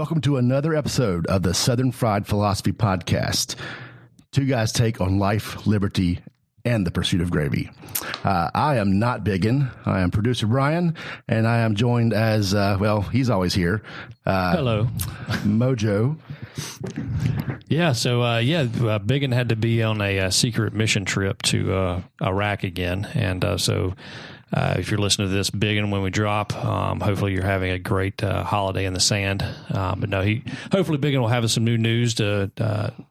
Welcome to another episode of the Southern Fried Philosophy Podcast. Two guys' take on life, liberty, and the pursuit of gravy. I am not Biggin. I am producer Brian, and I am joined as, he's always here. Hello. Mojo. Yeah, so Biggin had to be on a secret mission trip to Iraq again, and so if you're listening to this, Biggin, when we drop, hopefully you're having a great holiday in the sand. But no, hopefully Biggin will have some new news to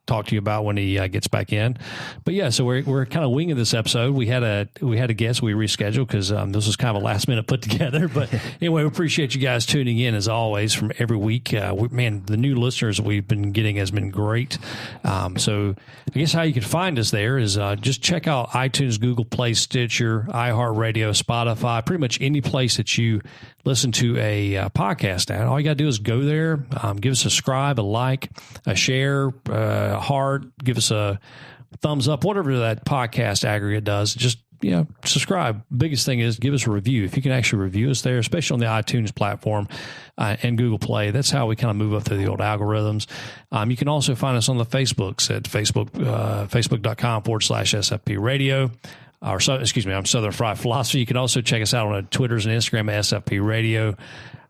talk to you about when he gets back in. But yeah, so we're kind of winging this episode. We had a guest we rescheduled because this was kind of a last minute put together. But anyway, we appreciate you guys tuning in as always from every week. The new listeners we've been getting has been great. So I guess how you can find us there is just check out iTunes, Google Play, Stitcher, iHeartRadio, Spotify, pretty much any place that you listen to a podcast at. All you got to do is go there, give us a subscribe, a like, a share, a heart, give us a thumbs up, whatever that podcast aggregate does. Just, subscribe. Biggest thing is give us a review. If you can actually review us there, especially on the iTunes platform and Google Play, that's how we kind of move up through the old algorithms. You can also find us on the Facebooks at facebook.com/SFP Radio. I'm Southern Fried Philosophy. You can also check us out on Twitters and Instagram at SFP Radio.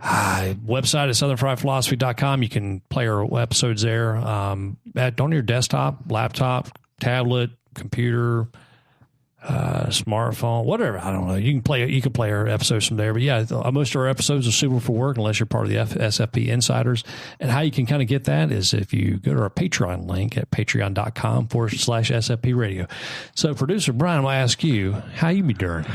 Website at southernfriedphilosophy.com. You can play our episodes there on your desktop, laptop, tablet, computer, smartphone, whatever. I don't know. You can play our episodes from there. But yeah, most of our episodes are suitable for work unless you're part of the SFP Insiders. And how you can kind of get that is if you go to our Patreon link at patreon.com/SFP Radio. So producer Brian, I ask you, how you be doing?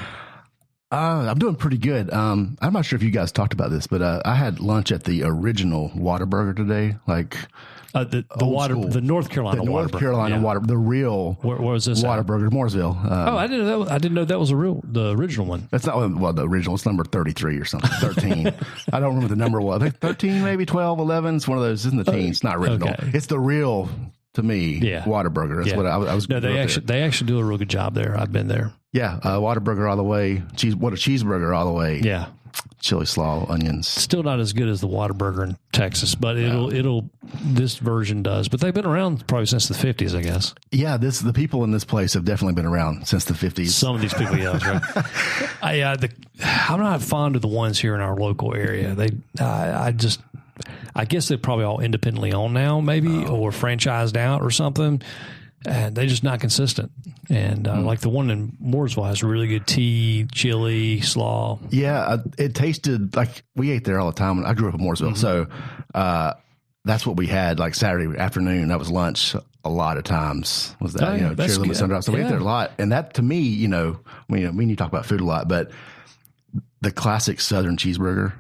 I'm doing pretty good. I'm not sure if you guys talked about this, but I had lunch at the original Whataburger today, like the North Carolina Whataburger, the real. Where was this Whataburger, Mooresville. I didn't know that was the original one. That's not the original. It's number 33 or something. 13. I don't remember the number. I think 13, maybe 12, 11. It's one of those. It's in the teens. It's not original. Okay. It's the real. To me, Whataburger. That's what I was. No, they actually do a real good job there. I've been there. Yeah, Whataburger all the way. Cheeseburger all the way. Yeah, chili slaw, onions. Still not as good as the Whataburger in Texas, but this version does. But they've been around probably since the 50s, I guess. Yeah, the people in this place have definitely been around since the 50s. Some of these people, yeah, that's right. I'm not fond of the ones here in our local area. I guess they're probably all independently owned now, maybe, or franchised out or something. And they're just not consistent. And like the one in Mooresville has really good tea, chili, slaw. Yeah, it tasted like we ate there all the time. I grew up in Mooresville. Mm-hmm. So that's what we had like Saturday afternoon. That was lunch a lot of times. Was that, Cheer Limit Sunrise. So we ate there a lot. And that to me, when you talk about food a lot, but the classic Southern cheeseburger,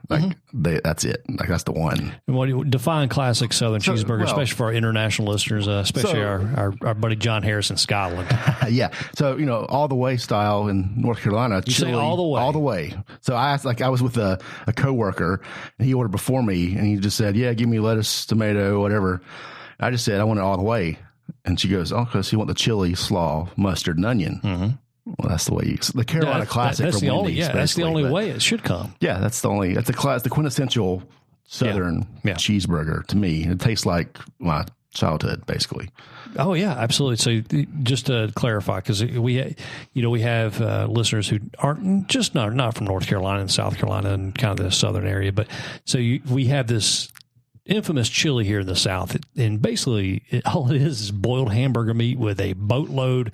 that's it. Like that's the one. And what do you define classic Southern cheeseburger, especially for our international listeners, especially our buddy John Harris in Scotland? Yeah. So, all the way style in North Carolina. You say all the way? All the way. So I asked, I was with a coworker and he ordered before me and he just said, yeah, give me lettuce, tomato, whatever. I just said, I want it all the way. And she goes, because you want the chili, slaw, mustard, and onion. Mm-hmm. Well, that's the way the Carolina Classic that's from Wendy's. That's the only way it should come. Yeah, that's the quintessential Southern cheeseburger to me. It tastes like my childhood, basically. Oh yeah, absolutely. So just to clarify, because we have listeners who aren't just not from North Carolina and South Carolina and kind of the southern area, but so we have this infamous chili here in the South, and basically all it is boiled hamburger meat with a boatload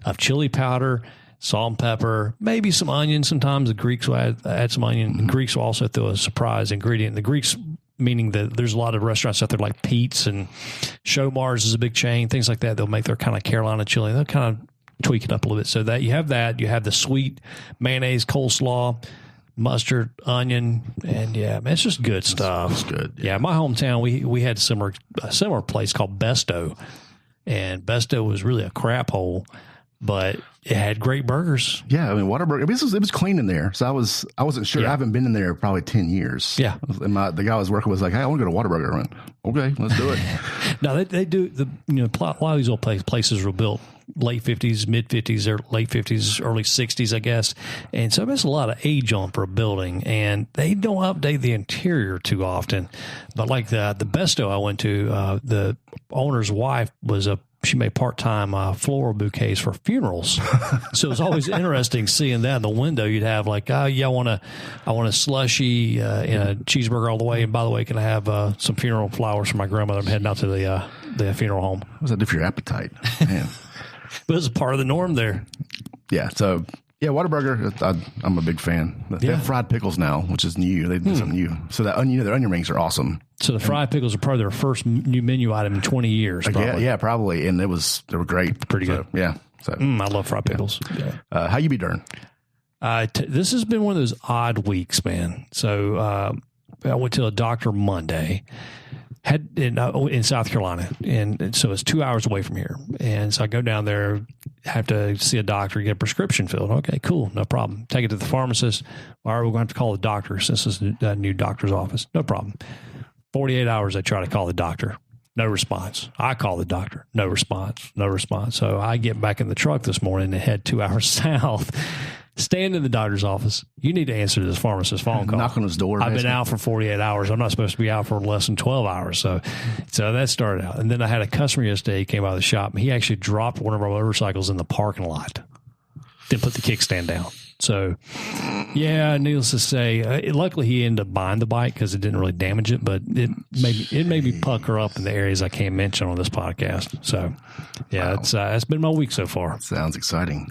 of chili powder, salt and pepper, maybe some onion. Sometimes the Greeks will add some onion. Mm-hmm. The Greeks will also throw a surprise ingredient. The Greeks, meaning that there's a lot of restaurants out there like Pete's and Showmars is a big chain, things like that. They'll make their kind of Carolina chili. They'll kind of tweak it up a little bit. So that you have the sweet mayonnaise, coleslaw, mustard, onion, and it's just good stuff. It's good. Yeah, my hometown, we had a similar place called Besto, and Besto was really a crap hole, but it had great burgers. Yeah, Whataburger. It was clean in there, so I wasn't sure. Yeah. I haven't been in there probably 10 years. Yeah, and the guy I was working with was like, "Hey, I want to go to Whataburger." I went, "Okay, let's do it." No, they do a lot of these old places were built late 50s, mid 50s, or late 50s, early 60s, I guess. And so there's a lot of age on for a building, and they don't update the interior too often. But like the Besto I went to, the owner's wife she made part-time floral bouquets for funerals. So it was always interesting seeing that in the window. You'd have like, I want a slushy and a cheeseburger all the way. And by the way, can I have some funeral flowers for my grandmother? I'm heading out to the funeral home. What does that do for your appetite? Man. But it's a part of the norm there. Yeah. So, yeah, Whataburger, I'm a big fan. They have fried pickles now, which is new. They did something new. So their onion rings are awesome. So the fried pickles are probably their first new menu item in 20 years. Probably. Yeah, probably. And they were great. Pretty good. Yeah. So I love fried pickles. Yeah. How you be doing? This has been one of those odd weeks, man. So I went to a doctor Monday. In South Carolina, and so it's 2 hours away from here. And so I go down there, have to see a doctor, get a prescription filled. Okay, cool, no problem. Take it to the pharmacist. All right, we're going to have to call the doctor since this is a new doctor's office. No problem. 48 hours, I try to call the doctor. No response. I call the doctor. No response. No response. So I get back in the truck this morning and head 2 hours south. Stand in the doctor's office. You need to answer this pharmacist's phone call. Knock on his door. I've been out for 48 hours. I'm not supposed to be out for less than 12 hours. So that started out. And then I had a customer yesterday. He came out of the shop, and he actually dropped one of our motorcycles in the parking lot. Didn't put the kickstand down. So, yeah, needless to say, luckily he ended up buying the bike because it didn't really damage it, but it made me pucker up in the areas I can't mention on this podcast. So, yeah, wow. It's been my week so far. Sounds exciting.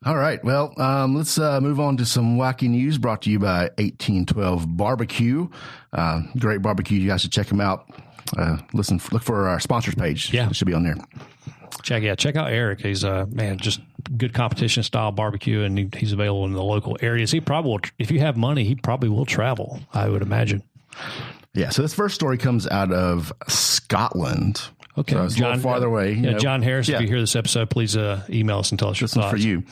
All right. Well, let's move on to some wacky news brought to you by 1812 Barbecue. Great barbecue. You guys should check them out. Look for our sponsors page. Yeah. It should be on there. Check out Eric. He's just good competition style barbecue, and he's available in the local areas. He probably will, if you have money, he probably will travel, I would imagine. Yeah. So this first story comes out of Scotland. Okay, so it's John, a little farther away. John Harris, if you hear this episode, please email us and tell us your thoughts. For you.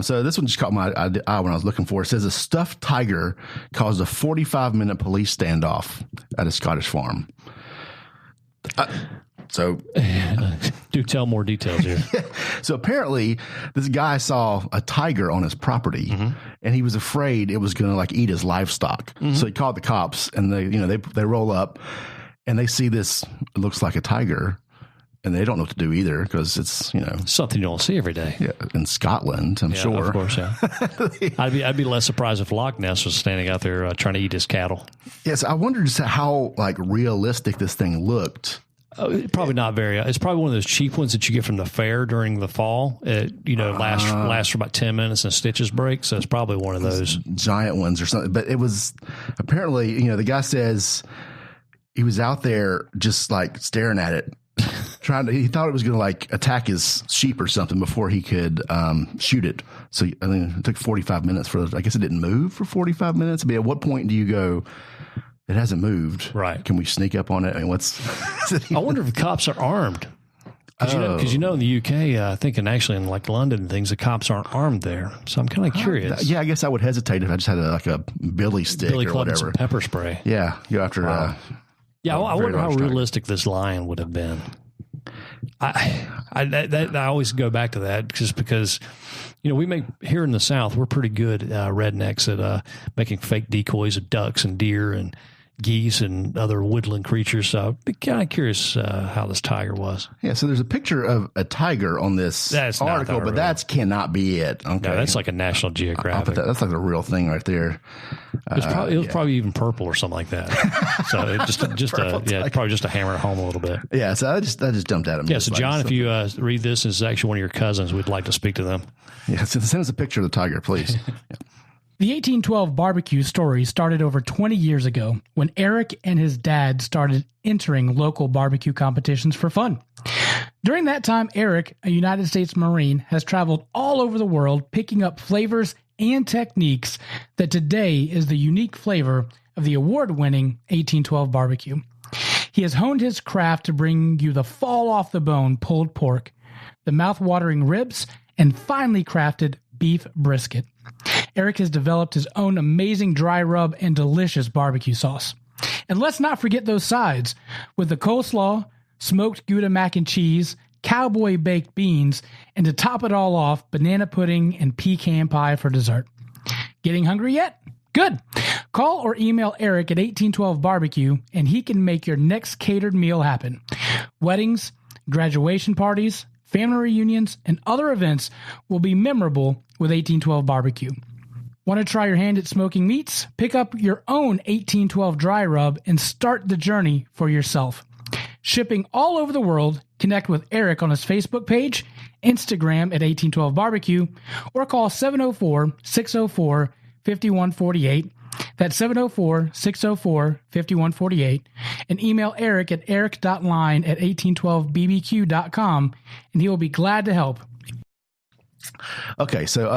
So this one just caught my eye when I was looking for it. It says a stuffed tiger caused a 45-minute police standoff at a Scottish farm. Do tell more details here. So apparently this guy saw a tiger on his property, and he was afraid it was going to eat his livestock. So he called the cops, and they roll up. And they see this, it looks like a tiger, and they don't know what to do either because it's, something you don't see every day. Yeah, in Scotland, I'm sure. Of course, yeah. I'd be less surprised if Loch Ness was standing out there trying to eat his cattle. Yes, I wondered just how realistic this thing looked. Probably not very. It's probably one of those cheap ones that you get from the fair during the fall. It lasts for about 10 minutes and stitches break. So it's probably one of those giant ones or something. But it was apparently, the guy says he was out there just staring at it, he thought it was going to attack his sheep or something before he could shoot it. So it took 45 minutes I guess it didn't move for 45 minutes. At what point do you go, it hasn't moved? Right. Can we sneak up on it? I mean, I wonder if the cops are armed. Because in the UK, I think, and actually in London and things, the cops aren't armed there. So I'm kind of curious. Yeah, I guess I would hesitate if I just had a billy stick or whatever. Some pepper spray. Yeah, go after. Wow. I wonder how realistic this lion would have been. I always go back to that just because, we make here in the South, we're pretty good rednecks at making fake decoys of ducks and deer and geese and other woodland creatures. So I'd be kind of curious how this tiger was. Yeah, so there's a picture of a tiger on this article, but that cannot be it. Okay. No, that's like a National Geographic. That's like the real thing right there. It was probably even purple or something like that. So probably just to hammer it home a little bit. Yeah, so I just jumped at him. Yeah, so John, if you read this, and it's actually one of your cousins, we'd like to speak to them. Yeah, so send us a picture of the tiger, please. Yeah. The 1812 barbecue story started over 20 years ago when Eric and his dad started entering local barbecue competitions for fun. During that time, Eric, a United States Marine, has traveled all over the world picking up flavors and techniques that today is the unique flavor of the award-winning 1812 barbecue. He has honed his craft to bring you the fall-off-the-bone pulled pork, the mouth-watering ribs, and finely crafted beef brisket. Eric has developed his own amazing dry rub and delicious barbecue sauce. And let's not forget those sides with the coleslaw, smoked Gouda mac and cheese, cowboy baked beans, and to top it all off, banana pudding and pecan pie for dessert. Getting hungry yet? Good. Call or email Eric at 1812 Barbecue, and he can make your next catered meal happen. Weddings, graduation parties, family reunions, and other events will be memorable with 1812 Barbecue. Want to try your hand at smoking meats? Pick up your own 1812 dry rub and start the journey for yourself. Shipping all over the world. Connect with Eric on his Facebook page, Instagram at 1812 Barbecue, or call 704-604-5148. That's 704-604-5148. And email Eric at eric.line@1812bbq.com, and he will be glad to help. Okay, so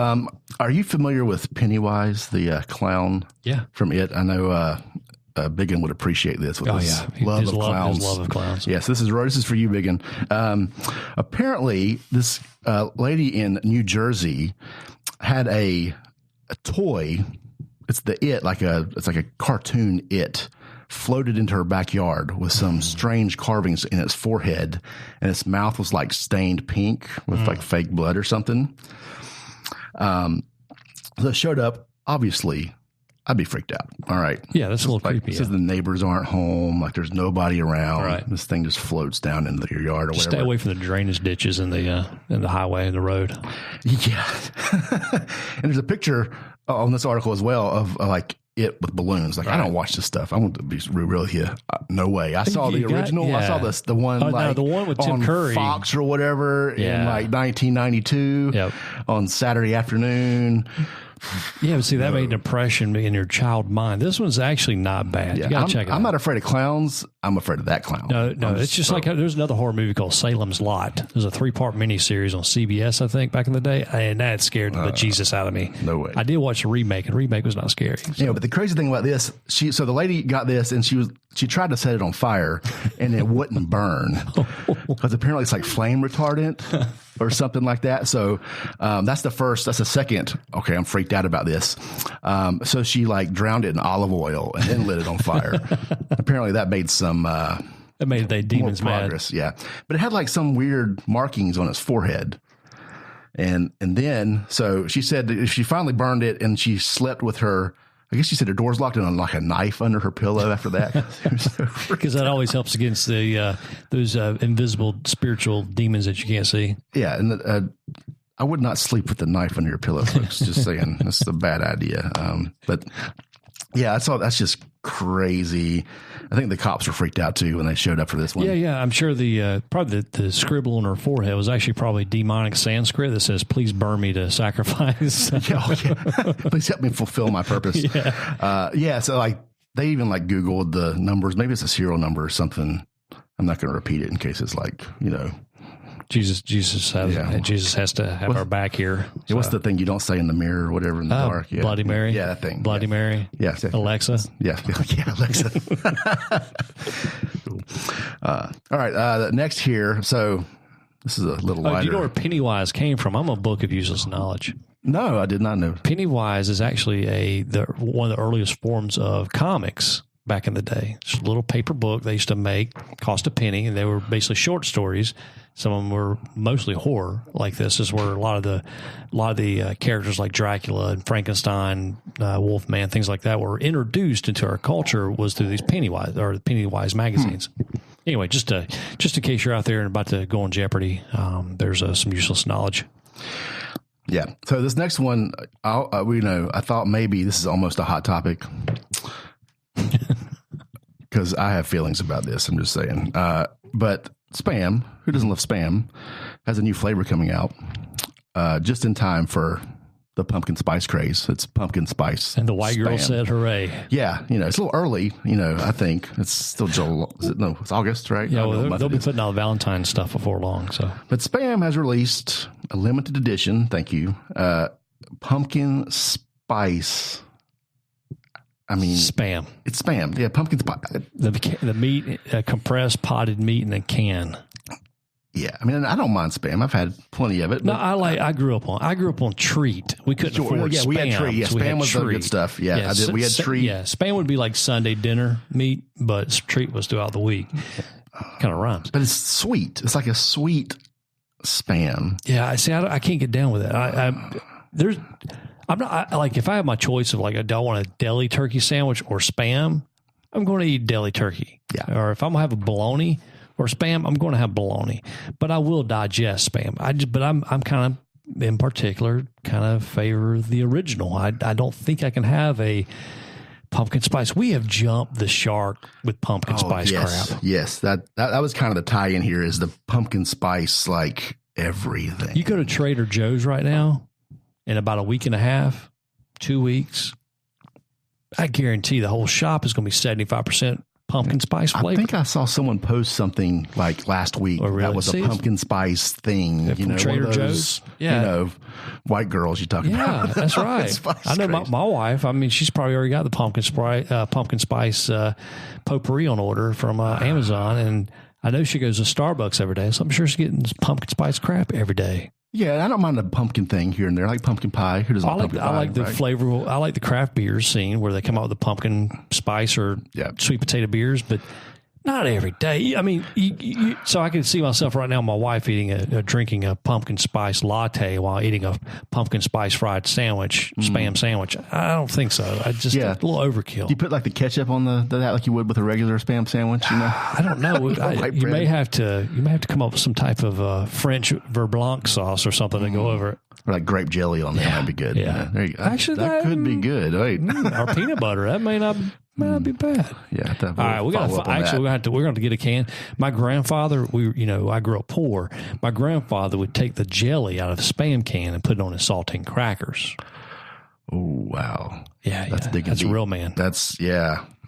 are you familiar with Pennywise, the clown? Yeah. From It? I know Biggin would appreciate this with his love of clowns. His love of clowns. Yes, this is for you, Biggin. Apparently, this lady in New Jersey had a toy. It's the It, it's like a cartoon It, floated into her backyard with some strange carvings in its forehead, and its mouth was like stained pink with like fake blood or something. So it showed up. Obviously, I'd be freaked out. All right. Yeah, that's a little creepy. Says the neighbors aren't home. Like there's nobody around. Right. This thing just floats down into your yard or whatever. Stay away from the drainage ditches in the highway and the road. Yeah. And there's a picture on this article as well of like It with balloons. Like I don't watch this stuff. I want to be real here. No way. I saw the original. Yeah. I saw the one the one with Tim Curry, Fox or whatever in like 1992 on Saturday afternoon. Yeah, but see, that made an impression in your child mind. This one's actually not bad. Yeah, you got to check it out. I'm not afraid of clowns. I'm afraid of that clown. No, it's just like there's another horror movie called Salem's Lot. There's a 3-part miniseries on CBS, I think, back in the day, and that scared the bejesus out of me. No way. I did watch the remake, and the remake was not scary. So. Yeah, but the crazy thing about this, so the lady got this, and she tried to set it on fire, and it wouldn't burn because apparently it's like flame retardant or something like that. So that's the second. Okay, I'm freaked out about this. So she like drowned it in olive oil and then lit it on fire. Apparently that made some. That made the demons more progress, mad. Yeah, but it had like some weird markings on its forehead. And then, so she said that she finally burned it and she slept with her. I guess she said her door's locked and like a knife under her pillow after that. Because that always helps against the those invisible spiritual demons that you can't see. Yeah, and I would not sleep with the knife under your pillow, folks. Just saying, that's a bad idea. But yeah, that's just crazy. I think the cops were freaked out too when they showed up for this one. Yeah. I'm sure probably the scribble on her forehead was actually probably demonic Sanskrit that says, "Please burn me to sacrifice." Please help me fulfill my purpose. So like they even like Googled the numbers. Maybe it's a serial number or something. I'm not going to repeat it in case it's like, Jesus has to have our back here. So. What's the thing you don't say in the mirror or whatever in the dark? Yeah. Bloody Mary. Yeah, that thing. Bloody Mary. Yeah. Alexa. Yeah, Alexa. Cool. All right. Next here. So this is a little lighter. Do you know where Pennywise came from? I'm a book of useless knowledge. No, I did not know. Pennywise is actually one of the earliest forms of comics. Back in the day, it's a little paper book they used to make, cost a penny, and they were basically short stories. Some of them were mostly horror. Like this is where a lot of the characters like Dracula and Frankenstein, Wolfman, things like that were introduced into our culture was through these Pennywise magazines. Anyway, just in case you're out there and about to go on Jeopardy, there's some useless knowledge. Yeah. So this next one, I thought maybe this is almost a hot topic. Because I have feelings about this, I'm just saying. But Spam, who doesn't love Spam, has a new flavor coming out just in time for the pumpkin spice craze. It's pumpkin spice. And the white girl said, hooray. Yeah, it's a little early, I think. It's still July. It's August, right? Yeah, they'll be putting out Valentine's stuff before long. So, but Spam has released a limited edition, thank you, pumpkin spice. Spam. It's Spam. Yeah, pumpkin spice. The meat, compressed potted meat in a can. Yeah, I don't mind Spam. I've had plenty of it. No, I grew up on Treat. We couldn't afford Spam. We had Treat. Yeah, Spam was the good stuff. Yeah, we had Treat. Yeah, Spam would be like Sunday dinner meat, but Treat was throughout the week. Kind of rhymes. But it's sweet. It's like a sweet Spam. Yeah, I see. I can't get down with it. I'm not like, if I have my choice of like, do I want a deli turkey sandwich or Spam? I'm going to eat deli turkey. Yeah. Or if I'm going to have a bologna or Spam, I'm going to have bologna. But I will digest Spam. But I'm kind of, in particular, kind of favor the original. I don't think I can have a pumpkin spice. We have jumped the shark with pumpkin spice crap. Yes, that was kind of the tie-in here, is the pumpkin spice, like everything. You go to Trader Joe's right now, in about a week and a half, 2 weeks, I guarantee the whole shop is going to be 75% pumpkin spice flavor. I think I saw someone post something like last week that was a pumpkin spice thing. Yeah, from Trader Joe's. Yeah. White girls you talking about. Yeah, that's right. I know my wife, I mean, she's probably already got the pumpkin spice potpourri on order from Amazon. And I know she goes to Starbucks every day. So I'm sure she's getting pumpkin spice crap every day. Yeah, I don't mind the pumpkin thing here and there. I like pumpkin pie. Who doesn't like pumpkin pie? I like the flavor. I like the craft beers scene where they come out with the pumpkin spice or sweet potato beers, but not every day. I mean, so I can see myself right now, my wife drinking a pumpkin spice latte while eating a pumpkin spice fried sandwich, Spam sandwich. I don't think so. A little overkill. Do you put like the ketchup on that like you would with a regular Spam sandwich? You know? I don't know. You may have to come up with some type of French Verblanc sauce or something to go over it. Or like grape jelly on there. That'd be good. Yeah. There you go. Actually, that could be good. Right. Or peanut butter. That may not be bad. Yeah. All right. We're going to have to get a can. My grandfather, I grew up poor. My grandfather would take the jelly out of the Spam can and put it on his saltine crackers. Oh, wow. Yeah. That's a real man.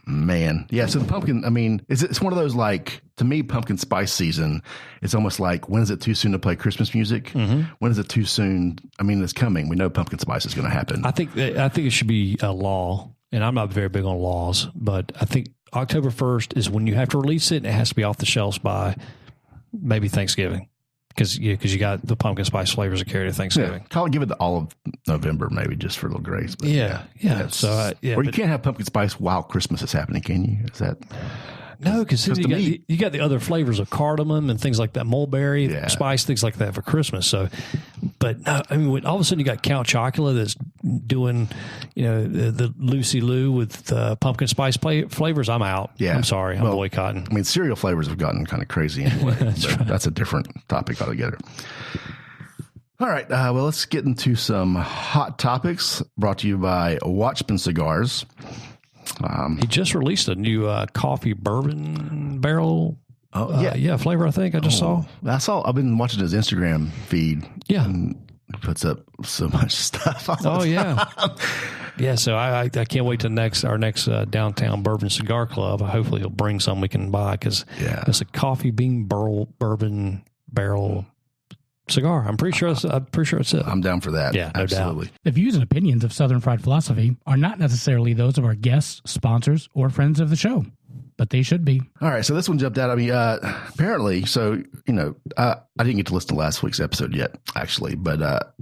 Man. Yeah. So the pumpkin, I mean, it's one of those, like, to me, pumpkin spice season, it's almost like, when is it too soon to play Christmas music? Mm-hmm. When is it too soon? I mean, it's coming. We know pumpkin spice is going to happen. I think it should be a law, and I'm not very big on laws, but I think October 1st is when you have to release it, and it has to be off the shelves by maybe Thanksgiving. Because you got the pumpkin spice flavors that carry to Thanksgiving. Yeah, give it the all of November, maybe, just for a little grace. But yeah. So, or you can't have pumpkin spice while Christmas is happening, can you? Is that... No, because you got the other flavors of cardamom and things like that, mulberry, spice, things like that for Christmas. So, but no, I mean, when all of a sudden you got Count Chocula that's doing, the Lucy Lou with pumpkin spice flavors, I'm out. Yeah. I'm sorry. I'm boycotting. I mean, cereal flavors have gotten kind of crazy anyway. That's a different topic altogether. All right. Well, let's get into some hot topics brought to you by Watchman Cigars. He just released a new coffee bourbon barrel flavor, I think. I just saw. I've been watching his Instagram feed. Yeah. And he puts up so much stuff. Yeah, so I can't wait to our next downtown bourbon cigar club. Hopefully he'll bring some we can buy, because it's a coffee bean bourbon barrel cigar. I'm pretty sure it's it. I'm down for that. Yeah, no absolutely. doubt. The views and opinions of Southern Fried Philosophy are not necessarily those of our guests, sponsors, or friends of the show, but they should be. All right, so this one jumped out at me. Apparently, I didn't get to listen to last week's episode yet, actually, but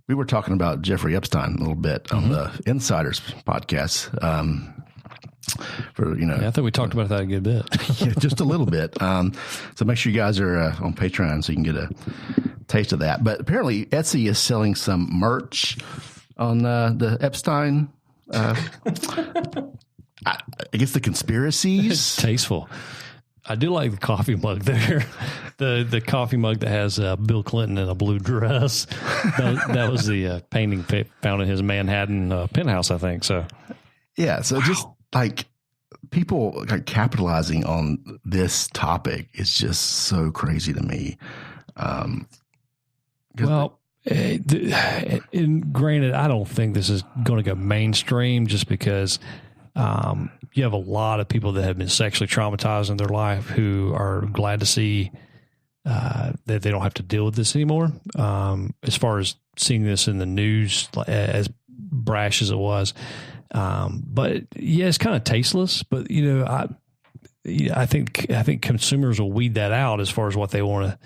we were talking about Jeffrey Epstein a little bit on the Insiders podcast. I think we talked about that a good bit. Just a little bit. So make sure you guys are on Patreon so you can get a taste of that. But apparently Etsy is selling some merch on the Epstein. I guess the conspiracies. It's tasteful. I do like the coffee mug there. The coffee mug that has Bill Clinton in a blue dress. That was the painting found in his Manhattan penthouse, I think. So yeah. So just like people capitalizing on this topic is just so crazy to me. Well, granted, I don't think this is going to go mainstream, just because you have a lot of people that have been sexually traumatized in their life who are glad to see that they don't have to deal with this anymore. As far as seeing this in the news, as brash as it was. But yeah, it's kind of tasteless, but I think consumers will weed that out as far as what they want to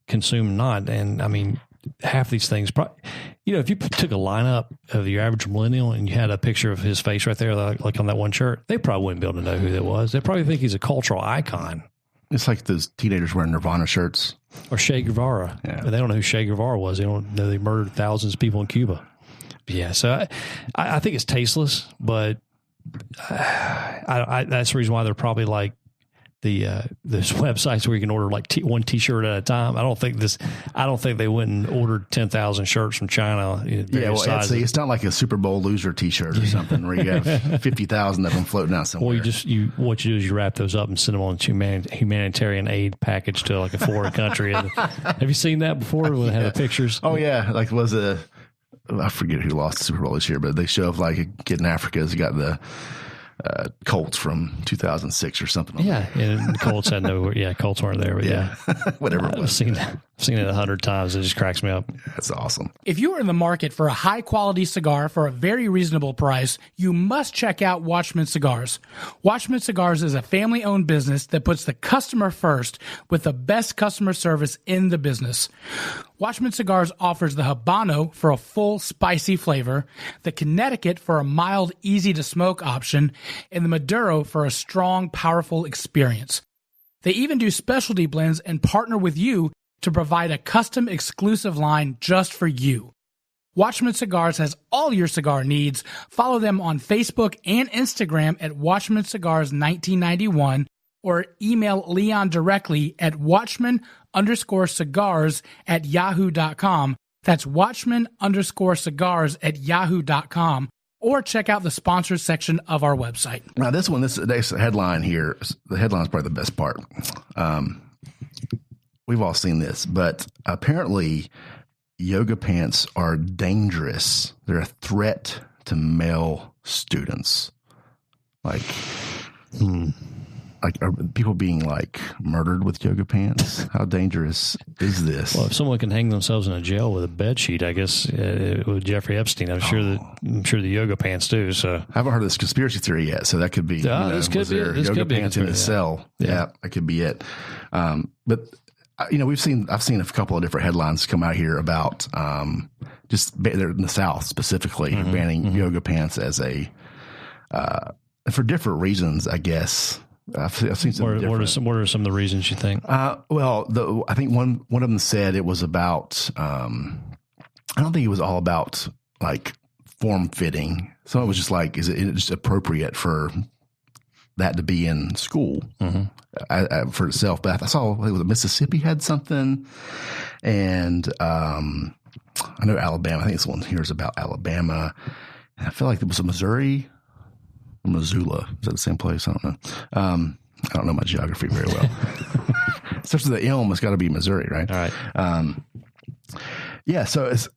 consume, not. And I mean, half these things, if you took a lineup of your average millennial and you had a picture of his face right there, like on that one shirt, they probably wouldn't be able to know who that was. They probably think he's a cultural icon. It's like those teenagers wearing Nirvana shirts. Or Che Guevara. Yeah. But they don't know who Che Guevara was. They don't know they murdered thousands of people in Cuba. Yeah, so I think it's tasteless, but that's the reason why they're probably like there's websites where you can order like one T-shirt at a time. I don't think they went and ordered 10,000 shirts from China. Yeah, well, it's not like a Super Bowl loser T-shirt or something where you have 50,000 of them floating out somewhere. Well, what you do is you wrap those up and send them on a humanitarian aid package to like a foreign country. Have you seen that before? When they have the pictures? Oh yeah, like I forget who lost the Super Bowl this year, but they show up like a kid in Africa has got the Colts from 2006 or something. Yeah, and Colts had Colts weren't there, but yeah. Whatever it was. I've seen it 100 times. It just cracks me up. That's awesome. If you are in the market for a high-quality cigar for a very reasonable price, you must check out Watchman Cigars. Watchman Cigars is a family-owned business that puts the customer first with the best customer service in the business. Watchman Cigars offers the Habano for a full, spicy flavor, the Connecticut for a mild, easy-to-smoke option, and the Maduro for a strong, powerful experience. They even do specialty blends and partner with you to provide a custom exclusive line just for you. Watchman Cigars has all your cigar needs. Follow them on Facebook and Instagram at Watchman Cigars 1991 or email Leon directly at watchman_cigars@yahoo.com. That's watchman_cigars@yahoo.com. Or check out the sponsors section of our website. Now, this headline here, the headline is probably the best part. We've all seen this, but apparently yoga pants are dangerous. They're a threat to male students. Like are people being like murdered with yoga pants? How dangerous is this? Well, if someone can hang themselves in a jail with a bed sheet, I guess with Jeffrey Epstein, I'm sure the yoga pants do. So I haven't heard of this conspiracy theory yet. So that could be this could be yoga pants in his cell. Yeah, that could be it. But I've seen a couple of different headlines come out here about just they're in the South specifically banning yoga pants as for different reasons, I guess. I've seen some. What are some of the reasons you think? Well, I think one of them said it was about. I don't think it was all about like form fitting. So it was just like, is it just appropriate for that to be in school for itself? But I saw Mississippi had something, and I know Alabama. I think this one here is about Alabama. I feel like it was a Missouri. Missoula. Is that the same place? I don't know. I don't know my geography very well. Starts with the M. It's got to be Missouri, right? All right. Yeah. So it's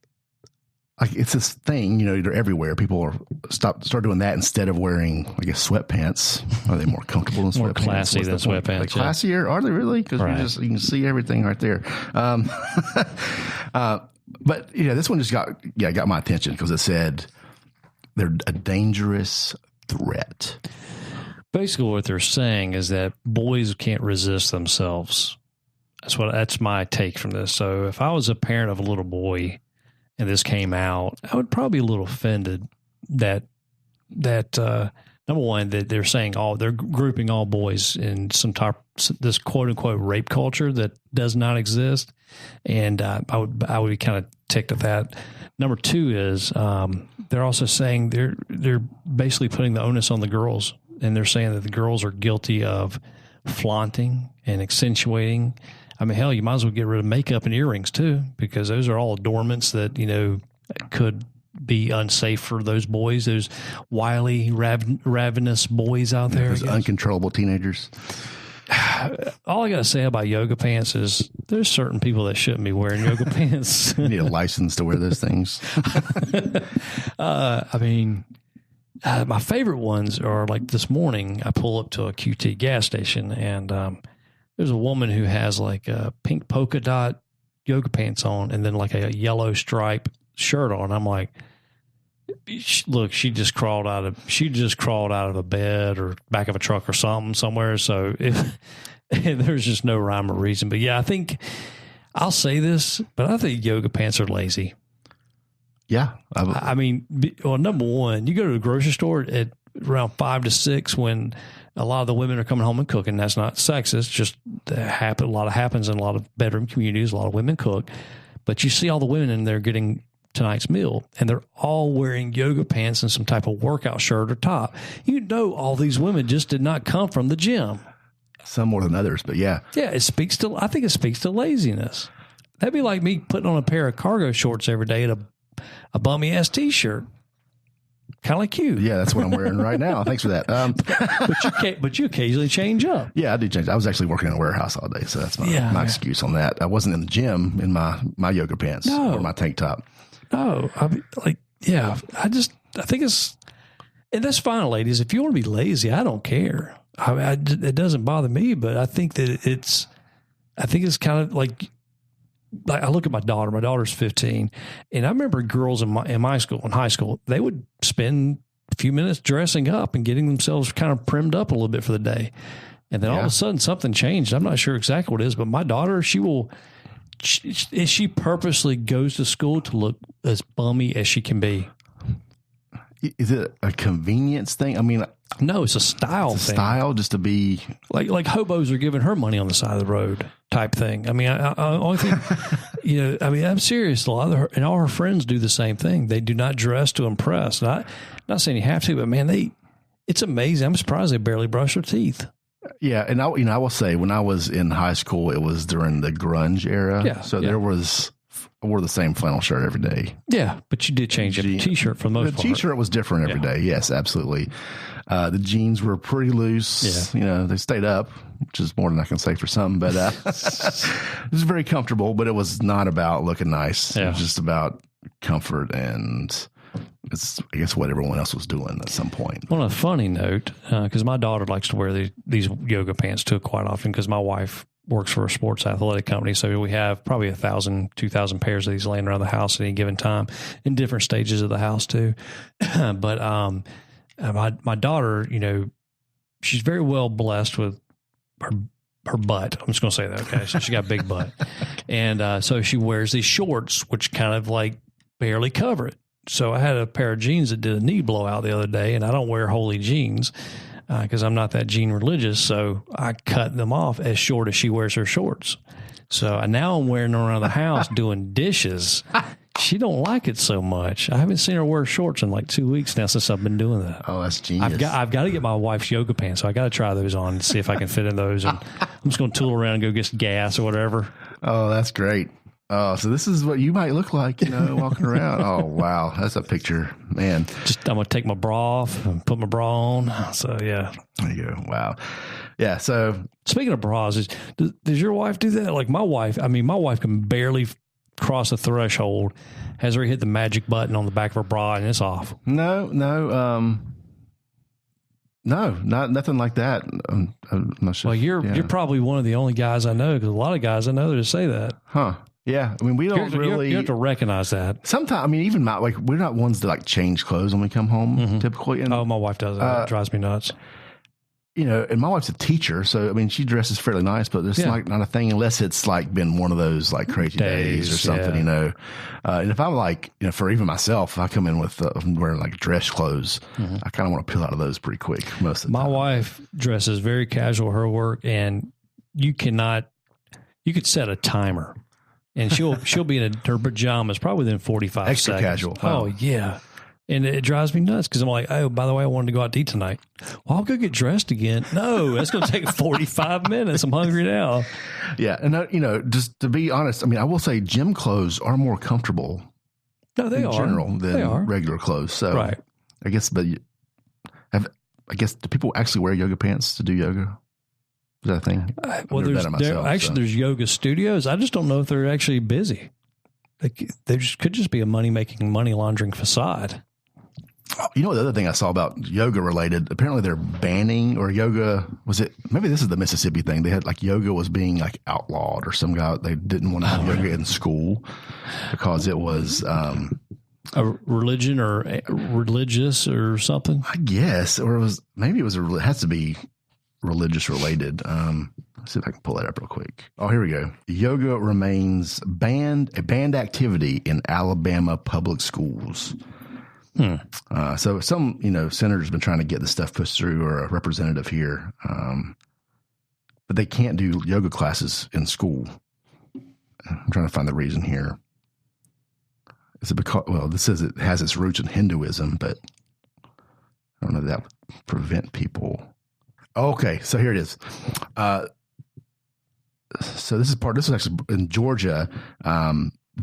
like it's this thing. They're everywhere. People start doing that instead of wearing, I guess, sweatpants. Are they more comfortable than sweatpants? More classy than sweatpants. Like classier? Are they really? Because you can see everything right there. But this one just got my attention because it said they're a dangerous threat. Basically, what they're saying is that boys can't resist themselves. That's my take from this. So, if I was a parent of a little boy and this came out, I would probably be a little offended that number one, that they're saying they're grouping all boys in some type this quote unquote rape culture that does not exist, and I would be kind of ticked at that. Number two is they're also saying they're basically putting the onus on the girls, and they're saying that the girls are guilty of flaunting and accentuating. I mean, hell, you might as well get rid of makeup and earrings too, because those are all adornments that could be unsafe for those boys, those wily, ravenous boys out there. Those uncontrollable teenagers. All I got to say about yoga pants is there's certain people that shouldn't be wearing yoga pants. You need a license to wear those things. I mean, my favorite ones are like this morning, I pull up to a QT gas station and there's a woman who has like a pink polka dot yoga pants on and then like a yellow stripe shirt on. I'm like, look, she just crawled out of a bed or back of a truck or something somewhere. So there's just no rhyme or reason. But yeah, I think I'll say this, but I think yoga pants are lazy. Yeah. I mean, number one, you go to the grocery store at around 5 to 6 when a lot of the women are coming home and cooking. That's not sexist. Just a lot happens in a lot of bedroom communities. A lot of women cook. But you see all the women in there getting tonight's meal, and they're all wearing yoga pants and some type of workout shirt or top. You know, all these women just did not come from the gym. Some more than others, but yeah. Yeah, I think it speaks to laziness. That'd be like me putting on a pair of cargo shorts every day and a bummy ass t-shirt. Kind of like you. Yeah, that's what I'm wearing right now. Thanks for that. But you occasionally change up. Yeah, I do change. I was actually working in a warehouse all day, so that's my excuse on that. I wasn't in the gym in my yoga pants or my tank top. No, I think it's, and that's fine, ladies. If you want to be lazy, I don't care. It doesn't bother me, but I think that it's kind of like I look at my daughter. My daughter's 15, and I remember girls in high school, they would spend a few minutes dressing up and getting themselves kind of primed up a little bit for the day. And then all of a sudden something changed. I'm not sure exactly what it is, but my daughter, she purposely goes to school to look as bummy as she can be. Is it a convenience thing? I mean, no, it's a style thing. Style, just to be like hobos are giving her money on the side of the road type thing. I mean, I only think, I'm serious. A lot of and all her friends do the same thing. They do not dress to impress. Not saying you have to, but man, it's amazing. I'm surprised they barely brush their teeth. Yeah, and I will say when I was in high school, it was during the grunge era. Yeah, so I wore the same flannel shirt every day. Yeah, but you did change a t-shirt for the most part. The t-shirt was different every day. Yes, absolutely. The jeans were pretty loose. Yeah. They stayed up, which is more than I can say for some. But it was very comfortable, but it was not about looking nice. Yeah. It was just about comfort, and it's, I guess, what everyone else was doing at some point. On a funny note, because my daughter likes to wear these yoga pants too quite often, because my wife works for a sports athletic company. So we have probably 1,000, 2,000 pairs of these laying around the house at any given time in different stages of the house too. But my daughter, she's very well blessed with her butt. I'm just going to say that. Okay. So she got a big butt. And so she wears these shorts, which kind of like barely cover it. So I had a pair of jeans that did a knee blowout the other day, and I don't wear holy jeans because I'm not that jean religious. So I cut them off as short as she wears her shorts. So now I'm wearing them around the house doing dishes. She don't like it so much. I haven't seen her wear shorts in like 2 weeks now since I've been doing that. Oh, that's genius. I've got to get my wife's yoga pants, so I got to try those on and see if I can fit in those. And I'm just going to tool around and go get some gas or whatever. Oh, that's great. Oh, so this is what you might look like, walking around. Oh, wow. That's a picture, man. I'm going to take my bra off and put my bra on. So, yeah. There you go. Wow. Yeah. So, speaking of bras, does your wife do that? Like my wife can barely cross the threshold, has her hit the magic button on the back of her bra, and it's off. No, nothing like that. I'm not sure. Well, you're probably one of the only guys I know, because a lot of guys I know that say that. Huh. Yeah, I mean, we don't really. You have to recognize that. Sometimes, I mean, even we're not ones that change clothes when we come home. Typically, and, my wife does that. It drives me nuts. And my wife's a teacher, so I mean, she dresses fairly nice, but it's not a thing unless it's been one of those crazy days or something, And if I'm for even myself, if I come in with wearing dress clothes, I kind of want to peel out of those pretty quick most of the time. My wife dresses very casual her work, and you could set a timer. And she'll be in her pajamas probably within 45 Extra seconds. Casual. Oh, yeah. And it drives me nuts because I'm like, oh, by the way, I wanted to go out to eat tonight. Well, I'll go get dressed again. No, that's going to take 45 minutes. I'm hungry now. Yeah. And, just to be honest, I mean, I will say gym clothes are more comfortable in general than regular clothes. So right. I guess, do people actually wear yoga pants to do yoga? Is that a thing? There's yoga studios. I just don't know if they're actually busy. They could just be a money laundering facade. The other thing I saw about yoga related, apparently they're banning yoga. Maybe this is the Mississippi thing. They had yoga was being outlawed, or some guy, they didn't want to have yoga in school because it was, a religion or religious or something. I guess, or it has to be religious related. Let's see if I can pull that up real quick. Oh, here we go. Yoga remains a banned activity in Alabama public schools. So some, senators have been trying to get this stuff pushed through, or a representative here, but they can't do yoga classes in school. I'm trying to find the reason here. Is it because, this says it has its roots in Hinduism, but I don't know if that would prevent people. Okay, so here it is. So this is actually in Georgia,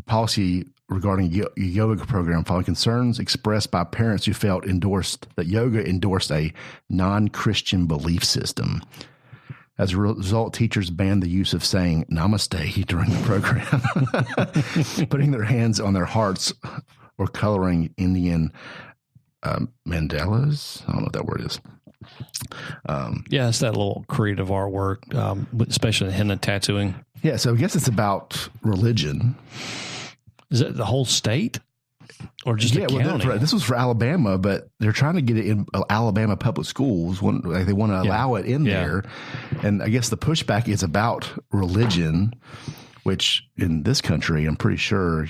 policy regarding yoga program following concerns expressed by parents who felt that yoga endorsed a non-Christian belief system. As a result, teachers banned the use of saying namaste during the program, putting their hands on their hearts, or coloring Indian mandalas. I don't know what that word is. It's that little creative artwork, especially the henna tattooing. Yeah, so I guess it's about religion. Is it the whole state? Or just the county? This was for Alabama, but they're trying to get it in Alabama public schools. They want to allow it in there. And I guess the pushback is about religion, which in this country, I'm pretty sure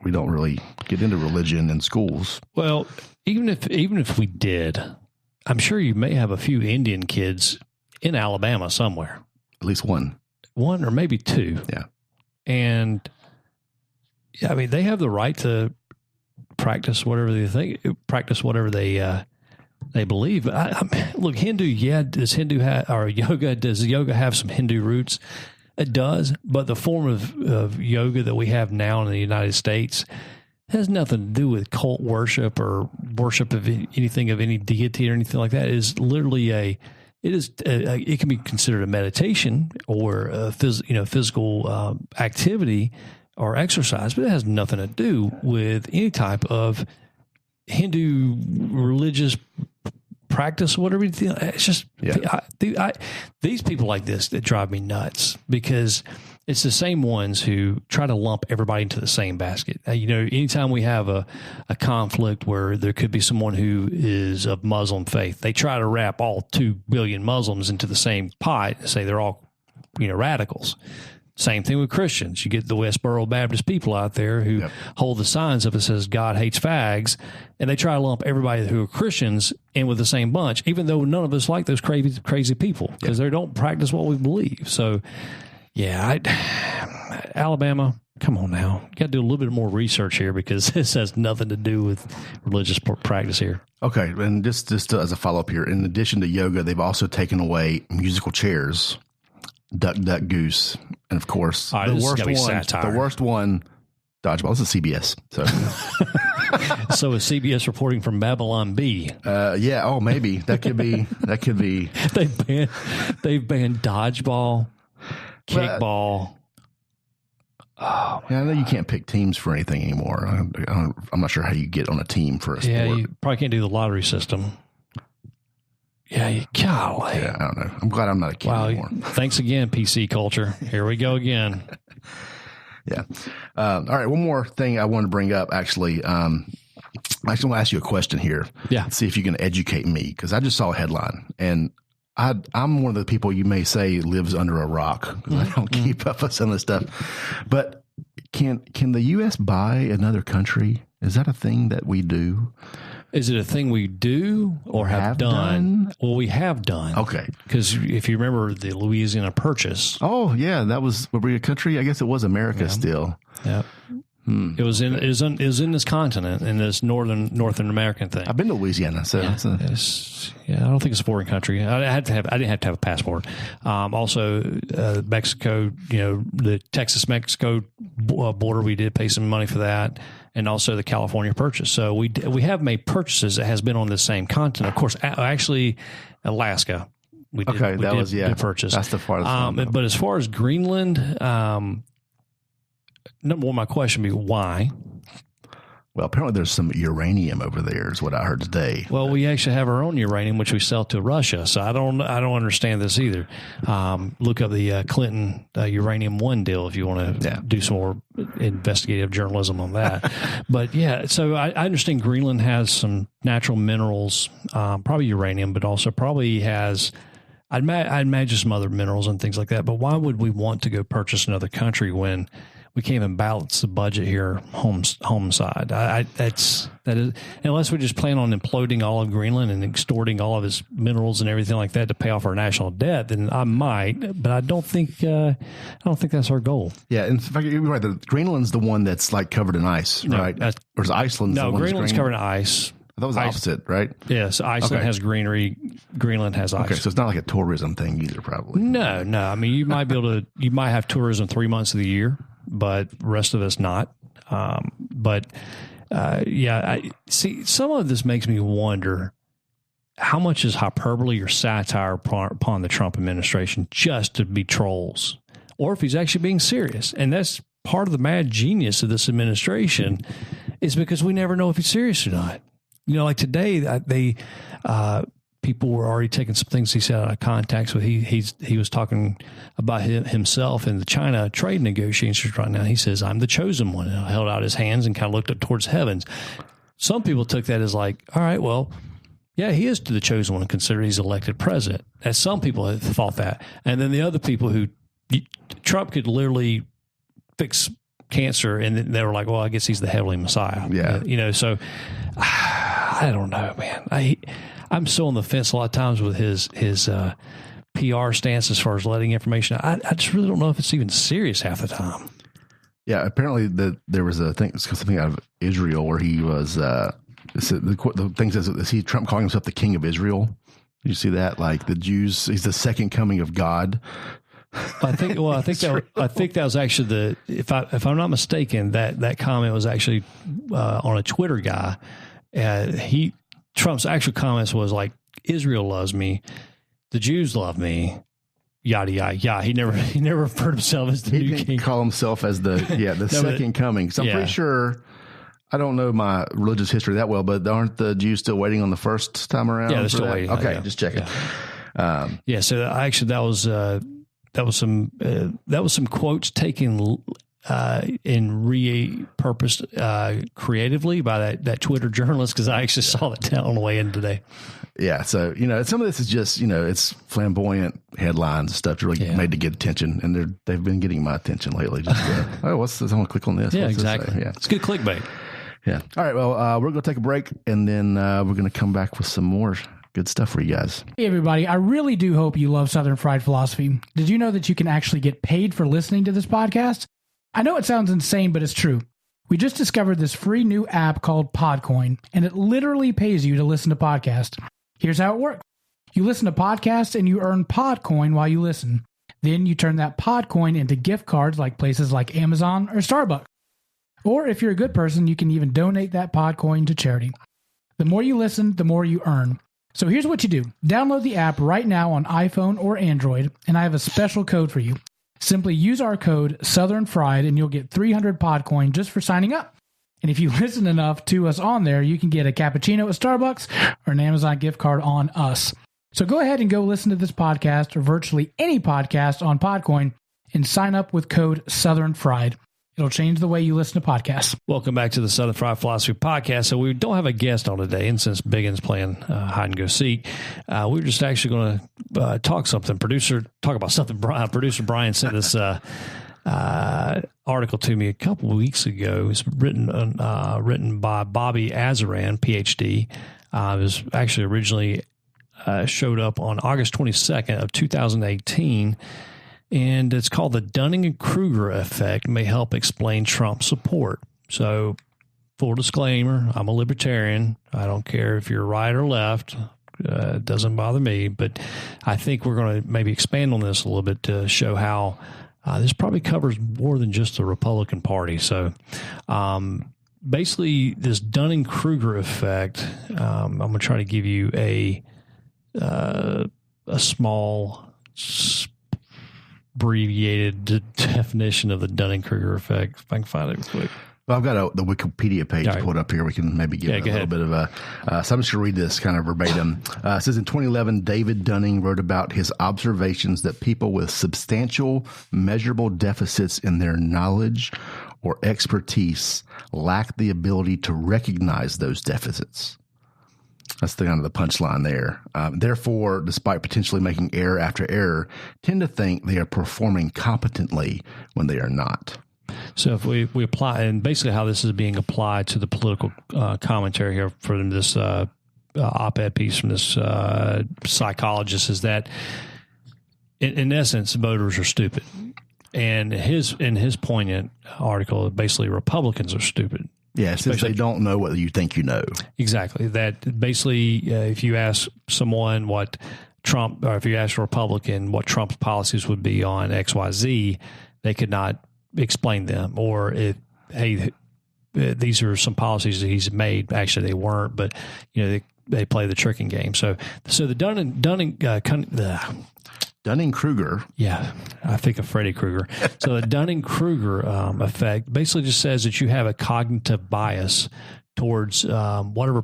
we don't really get into religion in schools. Well, even if we did, I'm sure you may have a few Indian kids in Alabama somewhere. At least one or maybe two. Yeah. And I mean, they have the right to practice whatever they think, they believe. Look, Hindu, does yoga have some Hindu roots? It does, but the form of yoga that we have now in the United States has nothing to do with cult worship or worship of anything of any deity or anything like that. It is literally it can be considered a meditation or a physical activity or exercise, but it has nothing to do with any type of Hindu religious practice, whatever you think. It's just these people like this that drive me nuts, because it's the same ones who try to lump everybody into the same basket. Anytime we have a conflict where there could be someone who is of Muslim faith, they try to wrap all 2 billion Muslims into the same pot and say they're all, radicals. Same thing with Christians. You get the Westboro Baptist people out there who hold the signs up that says God hates fags, and they try to lump everybody who are Christians in with the same bunch, even though none of us like those crazy people, because they don't practice what we believe. So, Alabama, come on now. You got to do a little bit more research here, because this has nothing to do with religious practice here. Okay, and just as a follow-up here, in addition to yoga, they've also taken away musical chairs, Duck, Duck, Goose, and of course, the worst one, dodgeball. This is CBS. So is CBS reporting from Babylon B? Maybe that could be. They've banned dodgeball, kickball. I know you can't pick teams for anything anymore. I'm not sure how you get on a team for a sport. Yeah, you probably can't do the lottery system. Yeah, golly. Yeah, I don't know. I'm glad I'm not a kid anymore. Thanks again, PC culture. Here we go again. Yeah. All right. One more thing I wanted to bring up, actually. I actually want to ask you a question here. Yeah. See if you can educate me, because I just saw a headline, and I'm one of the people you may say lives under a rock, because I don't keep up with some of this stuff. But can the U.S. buy another country? Is that a thing that we do? Is it a thing we do or have done? Well, we have done. Okay. Because if you remember the Louisiana Purchase. Oh, yeah. That was a country. I guess it was America still. Yeah. It was in this continent, in this northern American thing. I've been to Louisiana, so I don't think it's a foreign country. I didn't have to have a passport. Also, Mexico, the Texas-Mexico border, we did pay some money for that, and also the California Purchase. So we have made purchases that has been on the same continent. Of course, actually, Alaska. We did purchase. That's the farthest. But as far as Greenland. Number one, my question would be why? Well, apparently there's some uranium over there, is what I heard today. Well, we actually have our own uranium, which we sell to Russia. So I don't understand this either. Look up the Clinton Uranium One deal if you want to do some more investigative journalism on that. But so I understand Greenland has some natural minerals, probably uranium, but also probably has. I'd imagine some other minerals and things like that. But why would we want to go purchase another country when we can't even balance the budget here home side. That is, unless we just plan on imploding all of Greenland and extorting all of its minerals and everything like that to pay off our national debt, then I might, but I don't think that's our goal. Yeah, in fact, you're right. Greenland's the one that's like covered in ice, right? Or is Iceland? No, Greenland's covered in ice. That was the opposite, right? Yes, Iceland has greenery. Greenland has ice. Okay, so it's not like a tourism thing either, probably. No. I mean, you might have tourism 3 months of the year, but the rest of us not. I see. Some of this makes me wonder how much is hyperbole or satire upon the Trump administration just to be trolls, or if he's actually being serious. And that's part of the mad genius of this administration, is because we never know if he's serious or not. Like today, people were already taking some things he said out of context. So he was talking about himself in the China trade negotiations right now. He says, "I'm the chosen one," and held out his hands and kind of looked up towards heavens. Some people took that as like, all right, well, yeah, he is the chosen one, considering he's elected president. As some people have thought that, and then the other people who Trump could literally fix cancer, and they were like, well, I guess he's the heavenly Messiah. Yeah, so. I don't know, man. I'm so on the fence a lot of times with his PR stance as far as letting information. I just really don't know if it's even serious half the time. Yeah, apparently there was something out of Israel where he was the thing says, is he Trump calling himself the King of Israel? Did you see that? Like the Jews, he's the second coming of God. I think that was actually if I'm not mistaken, that comment was actually on a Twitter guy. Trump's actual comments was like, Israel loves me, the Jews love me, yada yada yada. He never referred himself as the new king. He call himself as the second coming. So I'm pretty sure. I don't know my religious history that well, but aren't the Jews still waiting on the first time around? Yeah, they're still waiting. Okay, just checking. Yeah. So actually, that was some quotes taken and repurposed creatively by that Twitter journalist, because I actually saw that down on the way in today. Yeah, so some of this is just it's flamboyant headlines and stuff really made to get attention, and they've been getting my attention lately. Just what's this? I want to click on this. Yeah, what's exactly. Yeah, it's good clickbait. Yeah. All right. Well, we're going to take a break, and then we're going to come back with some more good stuff for you guys. Hey, everybody. I really do hope you love Southern Fried Philosophy. Did you know that you can actually get paid for listening to this podcast? I know it sounds insane, but it's true. We just discovered this free new app called Podcoin, and it literally pays you to listen to podcasts. Here's how it works. You listen to podcasts, and you earn Podcoin while you listen. Then you turn that Podcoin into gift cards like places like Amazon or Starbucks. Or if you're a good person, you can even donate that Podcoin to charity. The more you listen, the more you earn. So here's what you do. Download the app right now on iPhone or Android, and I have a special code for you. Simply use our code Southern Fried, and you'll get 300 Podcoin just for signing up. And if you listen enough to us on there, you can get a cappuccino at Starbucks or an Amazon gift card on us. So go ahead and go listen to this podcast or virtually any podcast on Podcoin and sign up with code Southern Fried. It'll change the way you listen to podcasts. Welcome back to the Southern Fried Philosophy Podcast. So we don't have a guest on today, and since Biggin's playing hide and go seek, we're just actually going to talk about something. Producer Brian sent this article to me a couple of weeks ago. It's written by Bobby Azaran, PhD. It was actually originally showed up on August 22nd of 2018. And it's called The Dunning-Kruger Effect May Help Explain Trump Support. So, full disclaimer, I'm a libertarian. I don't care if you're right or left. It doesn't bother me. But I think we're going to maybe expand on this a little bit to show how this probably covers more than just the Republican Party. So, basically, this Dunning-Kruger effect, I'm going to try to give you a small abbreviated definition of the Dunning-Kruger effect, if I can find it real quick. Well, I've got the Wikipedia page pulled up here. We can maybe give it a little bit of a... so I'm just going to read this kind of verbatim. It says, in 2011, David Dunning wrote about his observations that people with substantial, measurable deficits in their knowledge or expertise lack the ability to recognize those deficits. That's the kind of the punchline there. Therefore, despite potentially making error after error, tend to think they are performing competently when they are not. So if we apply, and basically how this is being applied to the political commentary here for this op-ed piece from this psychologist is that, in essence, voters are stupid. And in his poignant article, basically Republicans are stupid. Yeah, since they don't know what you think you know. Exactly. That basically, if you ask someone what Trump, or if you ask a Republican what Trump's policies would be on XYZ, they could not explain them. Or if, hey, these are some policies that he's made. Actually, they weren't, but they play the tricking game. So the Dunning-Kruger. Yeah, I think of Freddy Krueger. So the Dunning-Kruger effect basically just says that you have a cognitive bias towards whatever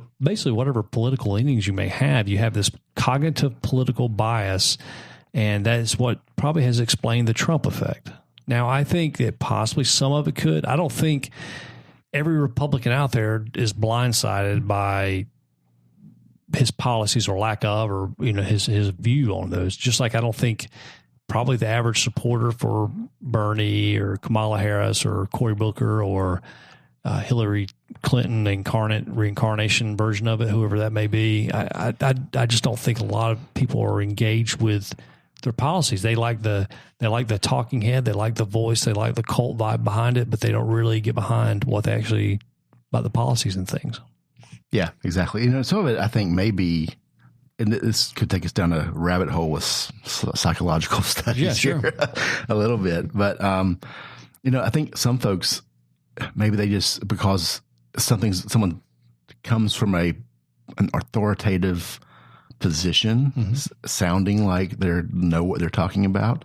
political leanings you may have. You have this cognitive political bias, and that is what probably has explained the Trump effect. Now, I think that possibly some of it could. I don't think every Republican out there is blindsided by his policies or lack of, or his view on those. Just like I don't think probably the average supporter for Bernie or Kamala Harris or Cory Booker or Hillary Clinton reincarnation version of it, whoever that may be, I just don't think a lot of people are engaged with their policies. They like the talking head, they like the voice, they like the cult vibe behind it, but they don't really get behind what they actually about the policies and things. Yeah, exactly. Some of it, I think, maybe, and this could take us down a rabbit hole with psychological studies here a little bit. But, I think some folks, maybe they just, because someone comes from an authoritative position, sounding like they know what they're talking about,